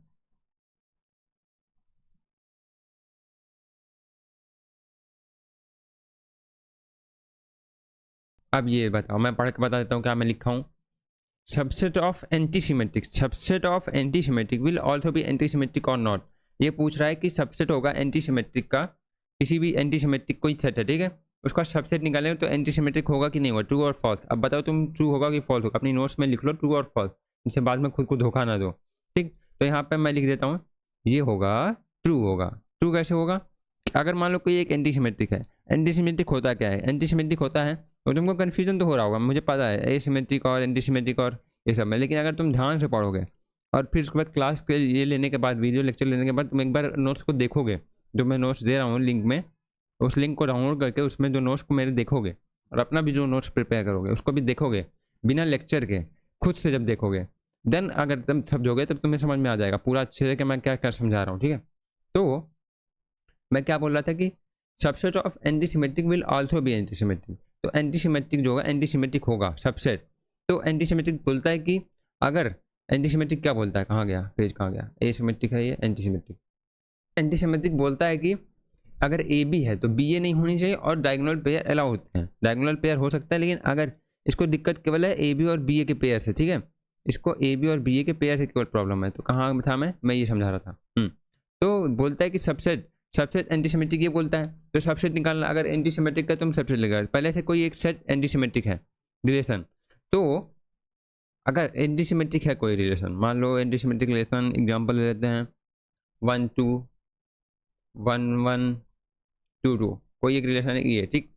अब ये बताओ, मैं पढ़ के बता देता हूँ क्या मैं लिखा हूँ। Subset of antisymmetric, subset of antisymmetric will also be antisymmetric और नॉट। ये पूछ रहा है कि सबसेट होगा एंटीसिमेट्रिक का, किसी भी एंटीसिमेट्रिक कोई सेट है, ठीक है, उसका सबसेट निकालेंगे तो एंटीसिमेट्रिक होगा कि नहीं होगा, ट्रू और फॉल्स। अब बताओ तुम ट्रू होगा कि फॉल्स होगा, अपनी नोट्स में लिख लो ट्रू और फॉल्स, इससे बाद में खुद को धोखा ना दो, ठीक। तो यहाँ पे मैं लिख देता हूँ ये होगा ट्रू होगा। ट्रू कैसे होगा, अगर मान लो कोई एक एंटीसिमेट्रिक है, एंटीसिमेट्रिक होता क्या है, एंटीसिमेट्रिक होता है तो तुमको कन्फ्यूजन तो हो रहा होगा, मुझे पता है एसिमेट्रिक और एंटीसिमेट्रिक और ये सब में, लेकिन अगर तुम ध्यान से पढ़ोगे और फिर उसके बाद क्लास के ये लेने के बाद, वीडियो लेक्चर लेने के बाद तुम एक बार नोट्स को देखोगे, जो मैं नोट्स दे रहा हूँ लिंक में, उस लिंक को डाउनलोड करके उसमें जो नोट्स को मेरे देखोगे और अपना भी जो नोट्स प्रिपेयर करोगे उसको भी देखोगे बिना लेक्चर के, खुद से जब देखोगे, देन अगर तुम समझोगे तब तुम्हें समझ में आ जाएगा पूरा अच्छे से कि मैं क्या क्या समझा रहा हूँ, ठीक है। तो मैं क्या बोल रहा था कि subset of antisymmetric will also be antisymmetric, तो एंटीसिमेट्रिक जो होगा एंटीसिमेट्रिक होगा सबसेट। तो एंटीसिमेट्रिक बोलता है कि अगर एंटीसिमेट्रिक क्या बोलता है, कहाँ गया पेज, कहाँ गया, एसिमेट्रिक है ये एंटीसिमेट्रिक। एंटीसिमेट्रिक बोलता है कि अगर ए बी है तो बी ए नहीं होनी चाहिए और डायगोनल पेयर अलाउ होते हैं, डायगोनल पेयर हो सकता है, लेकिन अगर इसको दिक्कत केवल है ए बी और बी ए के पेयर से, ठीक है, इसको ए बी और बी ए के पेयर से केवल प्रॉब्लम है। तो कहाँ था मैं ये समझा रहा था। तो बोलता है कि सबसेट, सबसेट एंटीसिमेट्रिक ये बोलता है, तो सबसेट निकालना, अगर एंटीसिमेट्रिक का तुम सबसेट लगा पहले से कोई एक सेट एंटीसिमेट्रिक है रिलेशन, तो अगर एंटीसिमेट्रिक है कोई रिलेशन, मान लो एंटीसिमेट्रिक रिलेशन एग्जांपल ले लेते हैं 1 2 1 1 2 2, कोई एक रिलेशन है ये, ठीक।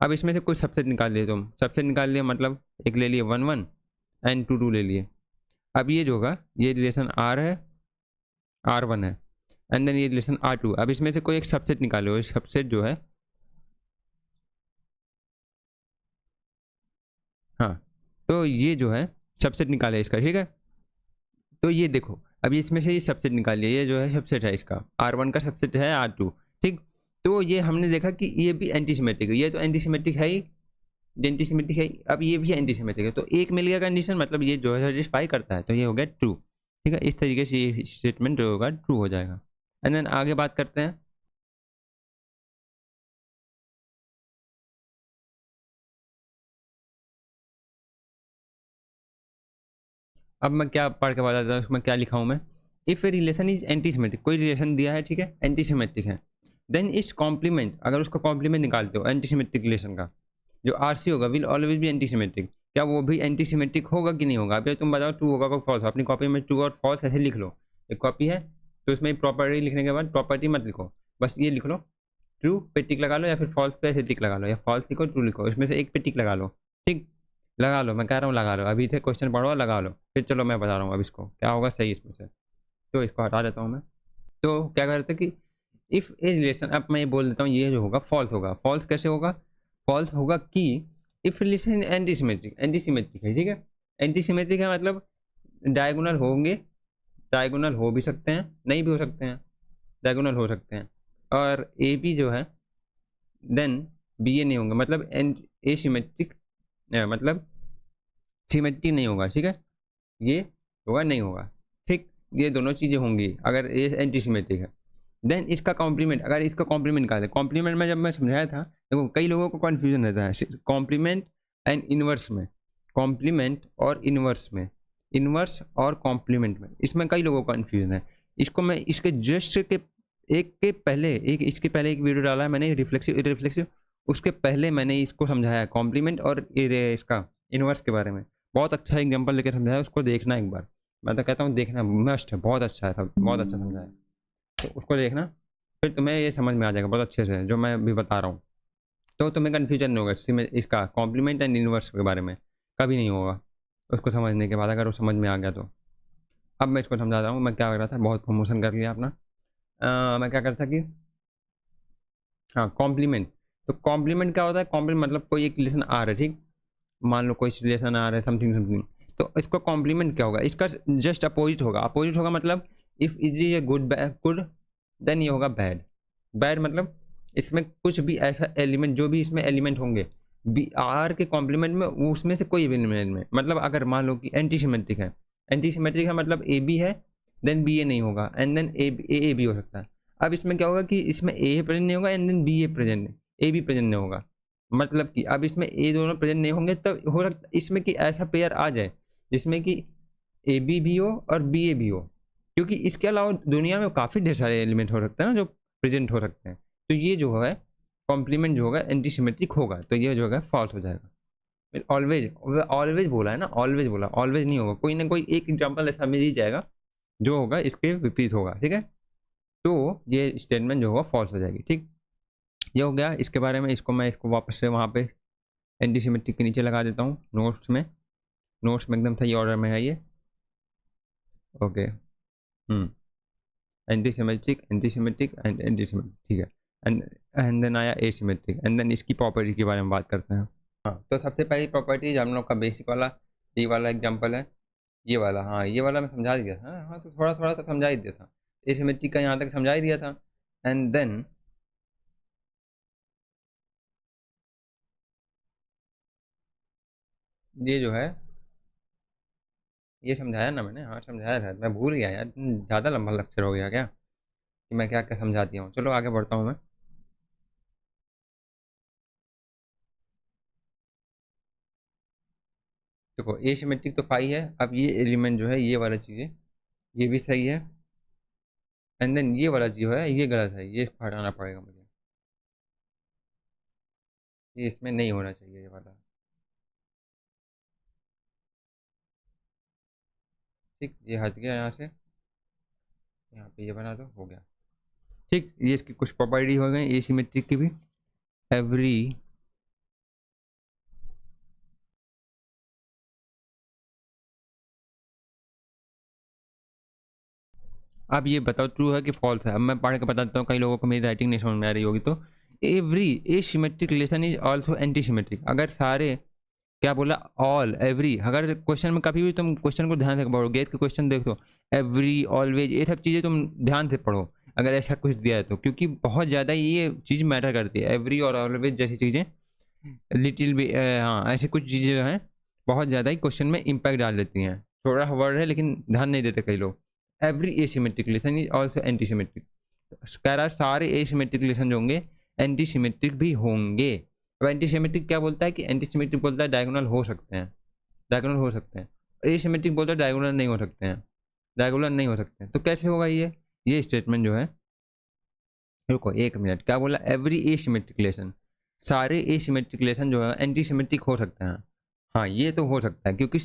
अब इसमें से कोई सबसेट निकाल लिए, तुम सबसेट निकाल लिया मतलब एक ले लिए 1 1 एंड 2 2 ले लिए। अब ये जो होगा ये रिलेशन आर है, आर वन है, एंड देन ये रिलेशन आर टू। अब इसमें से कोई एक सबसेट निकालो, इस सबसेट जो है, हाँ, तो ये जो है सबसेट निकाले इसका, ठीक है। तो ये देखो अब इसमें से ये सबसेट निकाल लिया, ये जो है सबसेट है इसका, आर वन का सबसेट है आर टू, ठीक। तो ये हमने देखा कि ये भी एंटीसिमेट्रिक है, ये तो एंटीसिमेट्रिक है ही, एंटीसिमेट्रिक है, अब ये भी एंटीसिमेट्रिक है, तो एक मिल गया कंडीशन, मतलब ये जो है सेटिस्फाई करता है, तो ये हो गया ट्रू, ठीक है। इस तरीके से ये स्टेटमेंट जो होगा ट्रू हो जाएगा। एंड देन आगे बात करते हैं। अब मैं क्या पढ़ के बताता हूँ, उसमें क्या लिखा हूँ मैं, if a relation is antisymmetric, कोई रिलेशन दिया है, ठीक है, एंटीसिमेट्रिक है, देन इस कॉम्प्लीमेंट, अगर उसका कॉम्प्लीमेंट निकालते हो एंटीसिमेट्रिक रिलेशन का, जो आर सी होगा विल ऑलवेज भी एंटीसिमेट्रिक, क्या वो भी एंटीसिमेट्रिक होगा कि नहीं होगा। अभी तुम बताओ ट्रू होगा कि फॉल्स, अपनी कॉपी में ट्रू और फॉल्स ऐसे लिख लो, एक कॉपी है तो उसमें प्रॉपर्टी लिखने के बाद प्रॉपर्टी मत लिखो, बस ये लिख लो ट्रू पे टिक लगा लो, या फिर फॉल्स पे ऐसे टिक लगा लो, या फॉल्स लिखो ट्रू लिखो, इसमें से एक पे टिक लगा लो, ठीक, लगा लो, मैं कह रहा हूँ लगा लो, अभी थे क्वेश्चन पढ़ो लगा लो, फिर चलो मैं बता रहा हूँ अब इसको क्या होगा सही इसमें से। तो इसको हटा देता हूँ मैं। तो क्या करते हैं कि इफ़ ए रिलेशन, अब मैं ये बोल देता हूँ ये जो होगा फॉल्स होगा। फॉल्स कैसे होगा, फॉल्स होगा कि इफ रिलेशन एंटीसिमेट्रिक, एंटीसिमेट्रिक है, ठीक है, एंटीसिमेट्रिक है मतलब डायगोनल होंगे, डायगोनल हो भी सकते हैं नहीं भी हो सकते हैं, डायगोनल हो सकते हैं, और ए बी जो है देन बी ए नहीं होंगे, मतलब एसिमेट्रिक, मतलब सिमेट्री नहीं होगा, ठीक है, ये होगा नहीं होगा, ठीक, ये दोनों चीज़ें होंगी अगर ये एंटीसिमेट्रिक है। देन इसका कॉम्प्लीमेंट, अगर इसका कॉम्प्लीमेंट निकाले, कॉम्प्लीमेंट में जब मैं समझाया था देखो कई लोगों को कन्फ्यूजन रहता है कॉम्प्लीमेंट एंड इनवर्स में, कॉम्प्लीमेंट और इनवर्स में, इनवर्स और कॉम्प्लीमेंट में, इसमें कई लोगों को कन्फ्यूजन है। इसको मैं इसके जस्ट के एक के पहले एक इसके पहले एक वीडियो डाला है मैंने रिफ्लेक्सिव रिफ्लेक्सिव, उसके पहले मैंने इसको समझाया कॉम्प्लीमेंट और इसका इनवर्स के बारे में, बहुत अच्छा एग्जाम्पल लेकर समझाया, उसको देखना एक बार, मैं तो कहता हूँ देखना मस्ट है, बहुत अच्छा है, सब बहुत अच्छा समझाया, तो उसको देखना। फिर तुम्हें ये समझ में आ जाएगा बहुत अच्छे से जो मैं अभी बता रहा हूँ। तो तुम्हें कन्फ्यूजन नहीं होगा इसका कॉम्प्लीमेंट एंड इन्वर्स के बारे में, कभी नहीं होगा उसको समझने के बाद, अगर वो समझ में आ गया तो। अब मैं इसको समझा रहा हूँ मैं क्या कर रहा था, बहुत प्रमोशन कर लिया अपना। मैं क्या करता कि हाँ कॉम्प्लीमेंट। तो कॉम्प्लीमेंट क्या होता है, कॉम्प्लीमेंट मतलब कोई एक रिलेशन आ रहा है, ठीक, मान लो कोई रिलेशन आ रहा है समथिंग समथिंग, तो इसका कॉम्प्लीमेंट क्या होगा, इसका जस्ट अपोजिट होगा। अपोजिट होगा मतलब if is a good good then ये होगा बैड। बैड मतलब इसमें कुछ भी ऐसा एलिमेंट, जो भी इसमें एलिमेंट होंगे बी आर के कॉम्प्लीमेंट में, वो उसमें से कोई भी एलिमेंट में, मतलब अगर मान लो कि एंटी सिमेट्रिक है, एंटी सिमेट्रिक है मतलब ए बी है देन बी ए नहीं होगा, एंड देन ए बी हो सकता है। अब इसमें क्या होगा कि इसमें ए प्रेजेंट नहीं होगा and then B A present, A B present नहीं होगा, मतलब कि अब इसमें ए दोनों प्रेजेंट नहीं होंगे, तब हो सकता इसमें कि ऐसा पेयर आ जाए जिसमें कि ए बी भी हो और बी ए भी हो, क्योंकि इसके अलावा दुनिया में काफ़ी ढेर सारे एलिमेंट हो सकते हैं ना जो प्रेजेंट हो सकते हैं। तो ये जो है कॉम्प्लीमेंट जो होगा एंटी सिमेट्रिक होगा, तो ये जो है फॉल्स हो जाएगा। ऑलवेज, ऑलवेज बोला है ना, ऑलवेज बोला, ऑलवेज नहीं होगा, कोई ना कोई एक एग्जाम्पल ऐसा मिल ही जाएगा जो होगा इसके विपरीत होगा, ठीक है। तो ये स्टेटमेंट जो होगा फॉल्स हो जाएगी, ठीक। ये हो गया इसके बारे में। इसको मैं इसको वापस से वहाँ पे एंटी सिमेट्रिक के नीचे लगा देता हूँ नोट्स में। नोट्स में एकदम सही ऑर्डर में है ये, okay. Anti symmetric, anti symmetric and anti symmetric, ठीक है। एंड देन आया एसिमेट्रिक, एंड देन इसकी प्रॉपर्टी के बारे में बात करते हैं। हाँ, तो सबसे पहली प्रॉपर्टी हम लोग का बेसिक वाला ये वाला एग्जांपल है, ये वाला, हाँ ये वाला मैं समझा दिया था, हाँ तो थोड़ा थोड़ा सा समझा ही दिया था, एसिमेट्रिक का यहाँ तक समझा ही दिया था। एंड देन ये जो है ये समझाया ना मैंने, हाँ समझाया था, मैं भूल गया यार, ज़्यादा लंबा लेक्चर हो गया क्या कि मैं क्या क्या समझा दिया हूँ। चलो आगे बढ़ता हूँ मैं। देखो एसिमेट्रिक तो फाई है, अब ये एलिमेंट जो है ये वाला चीज़ है, ये भी सही है, एंड देन ये वाला जो है ये गलत है, ये हटाना पड़ेगा मुझे, ये इसमें नहीं होना चाहिए ये वाला, ठीक। ये हट गया यहाँ से, यहाँ पे ये बना दो, हो गया, ठीक। ये इसकी कुछ प्रॉपर्टी हो गई एसिमेट्रिक की भी। एवरी अब ये बताओ ट्रू है कि फॉल्स है। अब मैं पढ़ के बता देता हूँ, कई लोगों को मेरी राइटिंग नहीं समझ में आ रही होगी। तो every asymmetric relation is also anti symmetric. अगर सारे, क्या बोला, ऑल, एवरी, अगर क्वेश्चन में कभी भी तुम क्वेश्चन को ध्यान से पढ़ो, गेट के क्वेश्चन देखो, एवरी, ऑलवेज, ये सब चीज़ें तुम ध्यान से पढ़ो अगर ऐसा कुछ दिया है तो, क्योंकि बहुत ज़्यादा ये चीज़ मैटर करती है। एवरी और ऑलवेज जैसी चीज़ें लिटिल भी, हाँ ऐसी कुछ चीज़ें जो हैं बहुत ज़्यादा ही क्वेश्चन में इम्पैक्ट डाल देती हैं। थोड़ा वर्ड है लेकिन ध्यान नहीं देते कई लोग। Every asymmetric relation is also anti symmetric. कह रहा है सारे एसिमेट्रिक रिलेशन जो होंगे एंटी सिमेट्रिक भी होंगे। अब एंटी सिमेट्रिक क्या बोलता है कि एंटी सिमेट्रिक बोलता है डायगोनल हो सकते हैं, डायगोनल हो सकते हैं। एसिमेट्रिक बोलता है डायगोनल नहीं हो सकते हैं, डायगोनल नहीं हो सकते हैं। तो कैसे होगा ये स्टेटमेंट जो है, रुको एक मिनट, क्या बोला, एवरी एसिमेट्रिक रिलेशन, सारे एसिमेट्रिक रिलेशन जो है एंटी सिमेट्रिक हो सकते हैं। हाँ ये तो हो सकता है, क्योंकि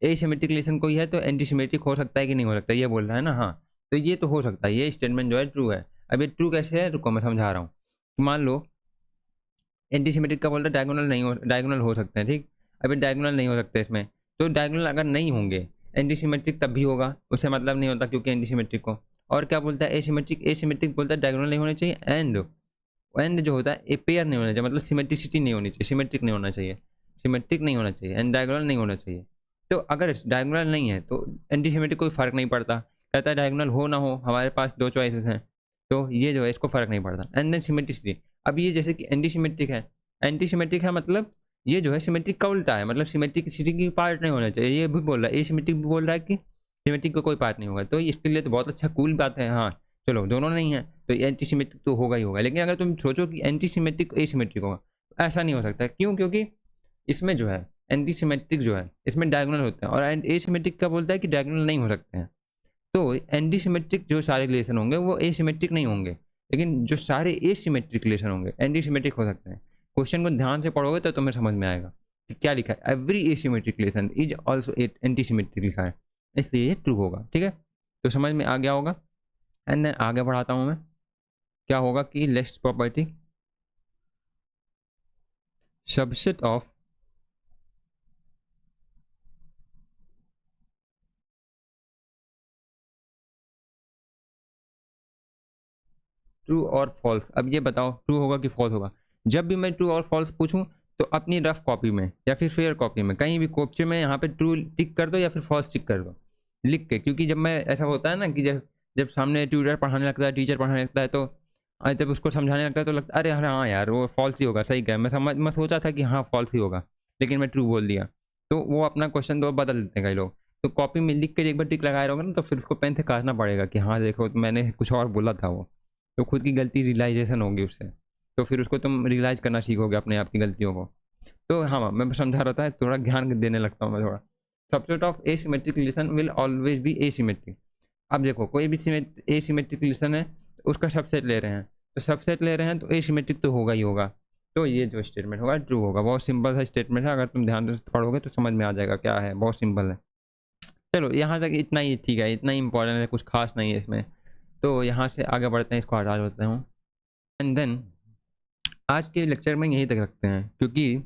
एसिमेट्रिक रिलेशन कोई है तो एंटी सिमेट्रिक हो सकता है कि नहीं हो सकता, ये बोल रहा है ना। हाँ तो ये तो हो सकता है, ये स्टेटमेंट जो है ट्रू है। अब ये ट्रू कैसे है, रुको मैं समझा रहा हूँ। मान लो एंटी सिमेट्रिक का बोल रहा है डायगोनल नहीं हो, डायगोनल हो सकते हैं, ठीक। अभी डायगोनल नहीं हो सकते इसमें, तो डायगोनल अगर नहीं होंगे एंटी सिमेट्रिक तब भी होगा, उससे मतलब नहीं होता क्योंकि एंटी सिमेट्रिक को। और क्या बोलता है एसिमेट्रिक, एसिमेट्रिक बोलता है डायगोनल नहीं होने चाहिए, एंड जो होता है ए पेयर नहीं होना चाहिए, मतलब सिमेट्रिसिटी नहीं होनी चाहिए, सिमेट्रिक नहीं होना चाहिए, सिमेट्रिक नहीं होना चाहिए, एंड डायगोनल नहीं होना चाहिए। तो अगर डायगोनल नहीं है तो एंटी सिमेट्रिक कोई फर्क नहीं पड़ता, कहता है डायगोनल हो ना हो हमारे पास दो चॉइसेस हैं, तो ये जो है इसको फर्क नहीं पड़ता। एंड देन सिमेट्रिसिटी, अब ये जैसे कि एंटी सिमेट्रिक है, एंटी सिमेट्रिक है मतलब ये जो है सिमेट्रिक का उल्टा है, मतलब सिमेट्रिसिटी की पार्ट नहीं होना चाहिए, ये भी बोल रहा है, ए सिमेट्रिक भी बोल रहा है कि सिमेट्रिक का कोई पार्ट नहीं होगा, तो इसके लिए तो बहुत अच्छा कूल बात है। हाँ चलो दोनों नहीं है तो एंटी सिमेट्रिक तो होगा ही होगा, लेकिन अगर तुम सोचो कि एंटी सिमेट्रिक एसिमेट्रिक होगा तो ऐसा नहीं हो सकता। क्यों, क्योंकि इसमें जो है एंटी सिमेट्रिक जो है इसमें डायगोनल होते हैं, और एसिमेट्रिक का बोलता है कि डायगोनल नहीं हो सकते हैं। तो एंटी सिमेट्रिक जो सारे रिलेशन होंगे वो एसिमेट्रिक नहीं होंगे, लेकिन जो सारे एसिमेट्रिक रिलेशन होंगे एंटी सिमेट्रिक हो सकते हैं। क्वेश्चन को ध्यान से पढ़ोगे तो तुम्हें समझ में आएगा कि क्या लिखा है, every asymmetric relation is also anti symmetric लिखा है, इसलिए ये ट्रू होगा, ठीक है। तो समझ में आ गया होगा। एंड देन आगे बढ़ाता हूँ मैं। क्या होगा कि list property subset of true और फॉल्स। अब ये बताओ ट्रू होगा कि फॉल्स होगा। जब भी मैं ट्रू और फॉल्स पूछूं तो अपनी रफ कॉपी में या फिर फेयर कॉपी में कहीं भी कोपचे में यहाँ पे ट्रू टिक कर दो या फिर फॉल्स टिक कर दो लिख के, क्योंकि जब मैं ऐसा होता है ना कि जब जब सामने ट्यूटर पढ़ाने लगता है, टीचर पढ़ाने लगता है, तो जब उसको समझाने लगता है तो लगता है अरे अरे हाँ यार वो फॉल्स ही होगा, सही कहा, मैं सोचा था कि हाँ फॉल्स ही होगा लेकिन मैं ट्रू बोल दिया। तो वो अपना क्वेश्चन तो बदल देते हैं कई लोग। तो कॉपी में लिख के एक बार टिक लगाए रहोगे ना तो फिर उसको पेन से काटना पड़ेगा कि हाँ देखो तो मैंने कुछ और बोला था वो, तो खुद की गलती रियलाइजेशन होगी उससे। तो फिर उसको तुम रियलाइज करना सीखोगे अपने आप की गलतियों को। तो हाँ मैं समझा रहा था, थोड़ा ध्यान देने लगता हूँ मैं थोड़ा। Subset of asymmetric relation will always be asymmetric. अब देखो कोई भी एसिमेट्रिक रिलेशन है तो उसका सबसेट ले रहे हैं, तो सबसेट ले रहे हैं तो एसिमेट्रिक तो होगा ही होगा। तो ये जो स्टेटमेंट होगा ट्रू होगा। बहुत सिंपल सा स्टेटमेंट है, अगर तुम ध्यान से पढ़ोगे तो समझ में आ जाएगा क्या है, बहुत सिंपल है। चलो यहाँ तक इतना ही ठीक है, इतना ही इंपॉर्टेंट है, कुछ खास नहीं है इसमें। तो यहाँ से आगे बढ़ते हैं, इसको हटा देता हूँ। एंड देन आज के लेक्चर में यहीं तक रखते हैं, क्योंकि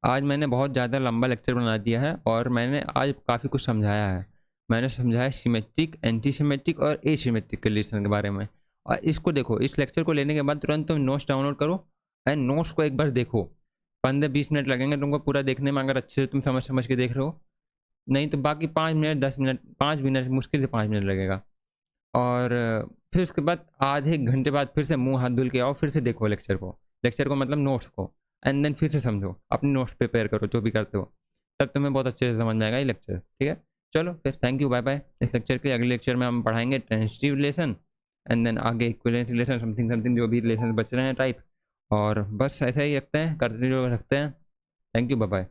आज मैंने बहुत ज़्यादा लंबा लेक्चर बना दिया है और मैंने आज काफ़ी कुछ समझाया है। मैंने समझाया सिमेट्रिक, एंटी सिमेट्रिक और एसिमेट्रिक रिलेशन के बारे में। और इसको देखो, इस लेक्चर को लेने के बाद तुरंत तुम नोट्स डाउनलोड करो एंड नोट्स को एक बार देखो। 15-20 मिनट लगेंगे तुमको पूरा देखने में, अगर अच्छे से तुम समझ समझ के देख रहे हो। नहीं तो बाकी 5 मिनट 10 मिनट, 5 मिनट मुश्किल से 5 मिनट लगेगा। और फिर उसके बाद आधे एक घंटे बाद फिर से मुंह हाथ धुल के आओ, फिर से देखो लेक्चर को मतलब नोट्स को। एंड देन फिर से समझो, अपनी नोट्स प्रिपेयर करो जो भी करते हो, तब तुम्हें बहुत अच्छे से समझ में आएगा ये लेक्चर। ठीक है, चलो फिर थैंक यू, बाय बाय। इस लेक्चर के अगले लेक्चर में हम पढ़ाएंगे ट्रांजिटिव रिलेशन एंड देन आगे इक्विवेलेंस रिलेशन, समथिंग समथिंग जो भी रिलेशन बच रहे हैं टाइप। और बस ऐसा ही रखते हैं, कंटिन्यू रखते हैं। Thank you, bye bye.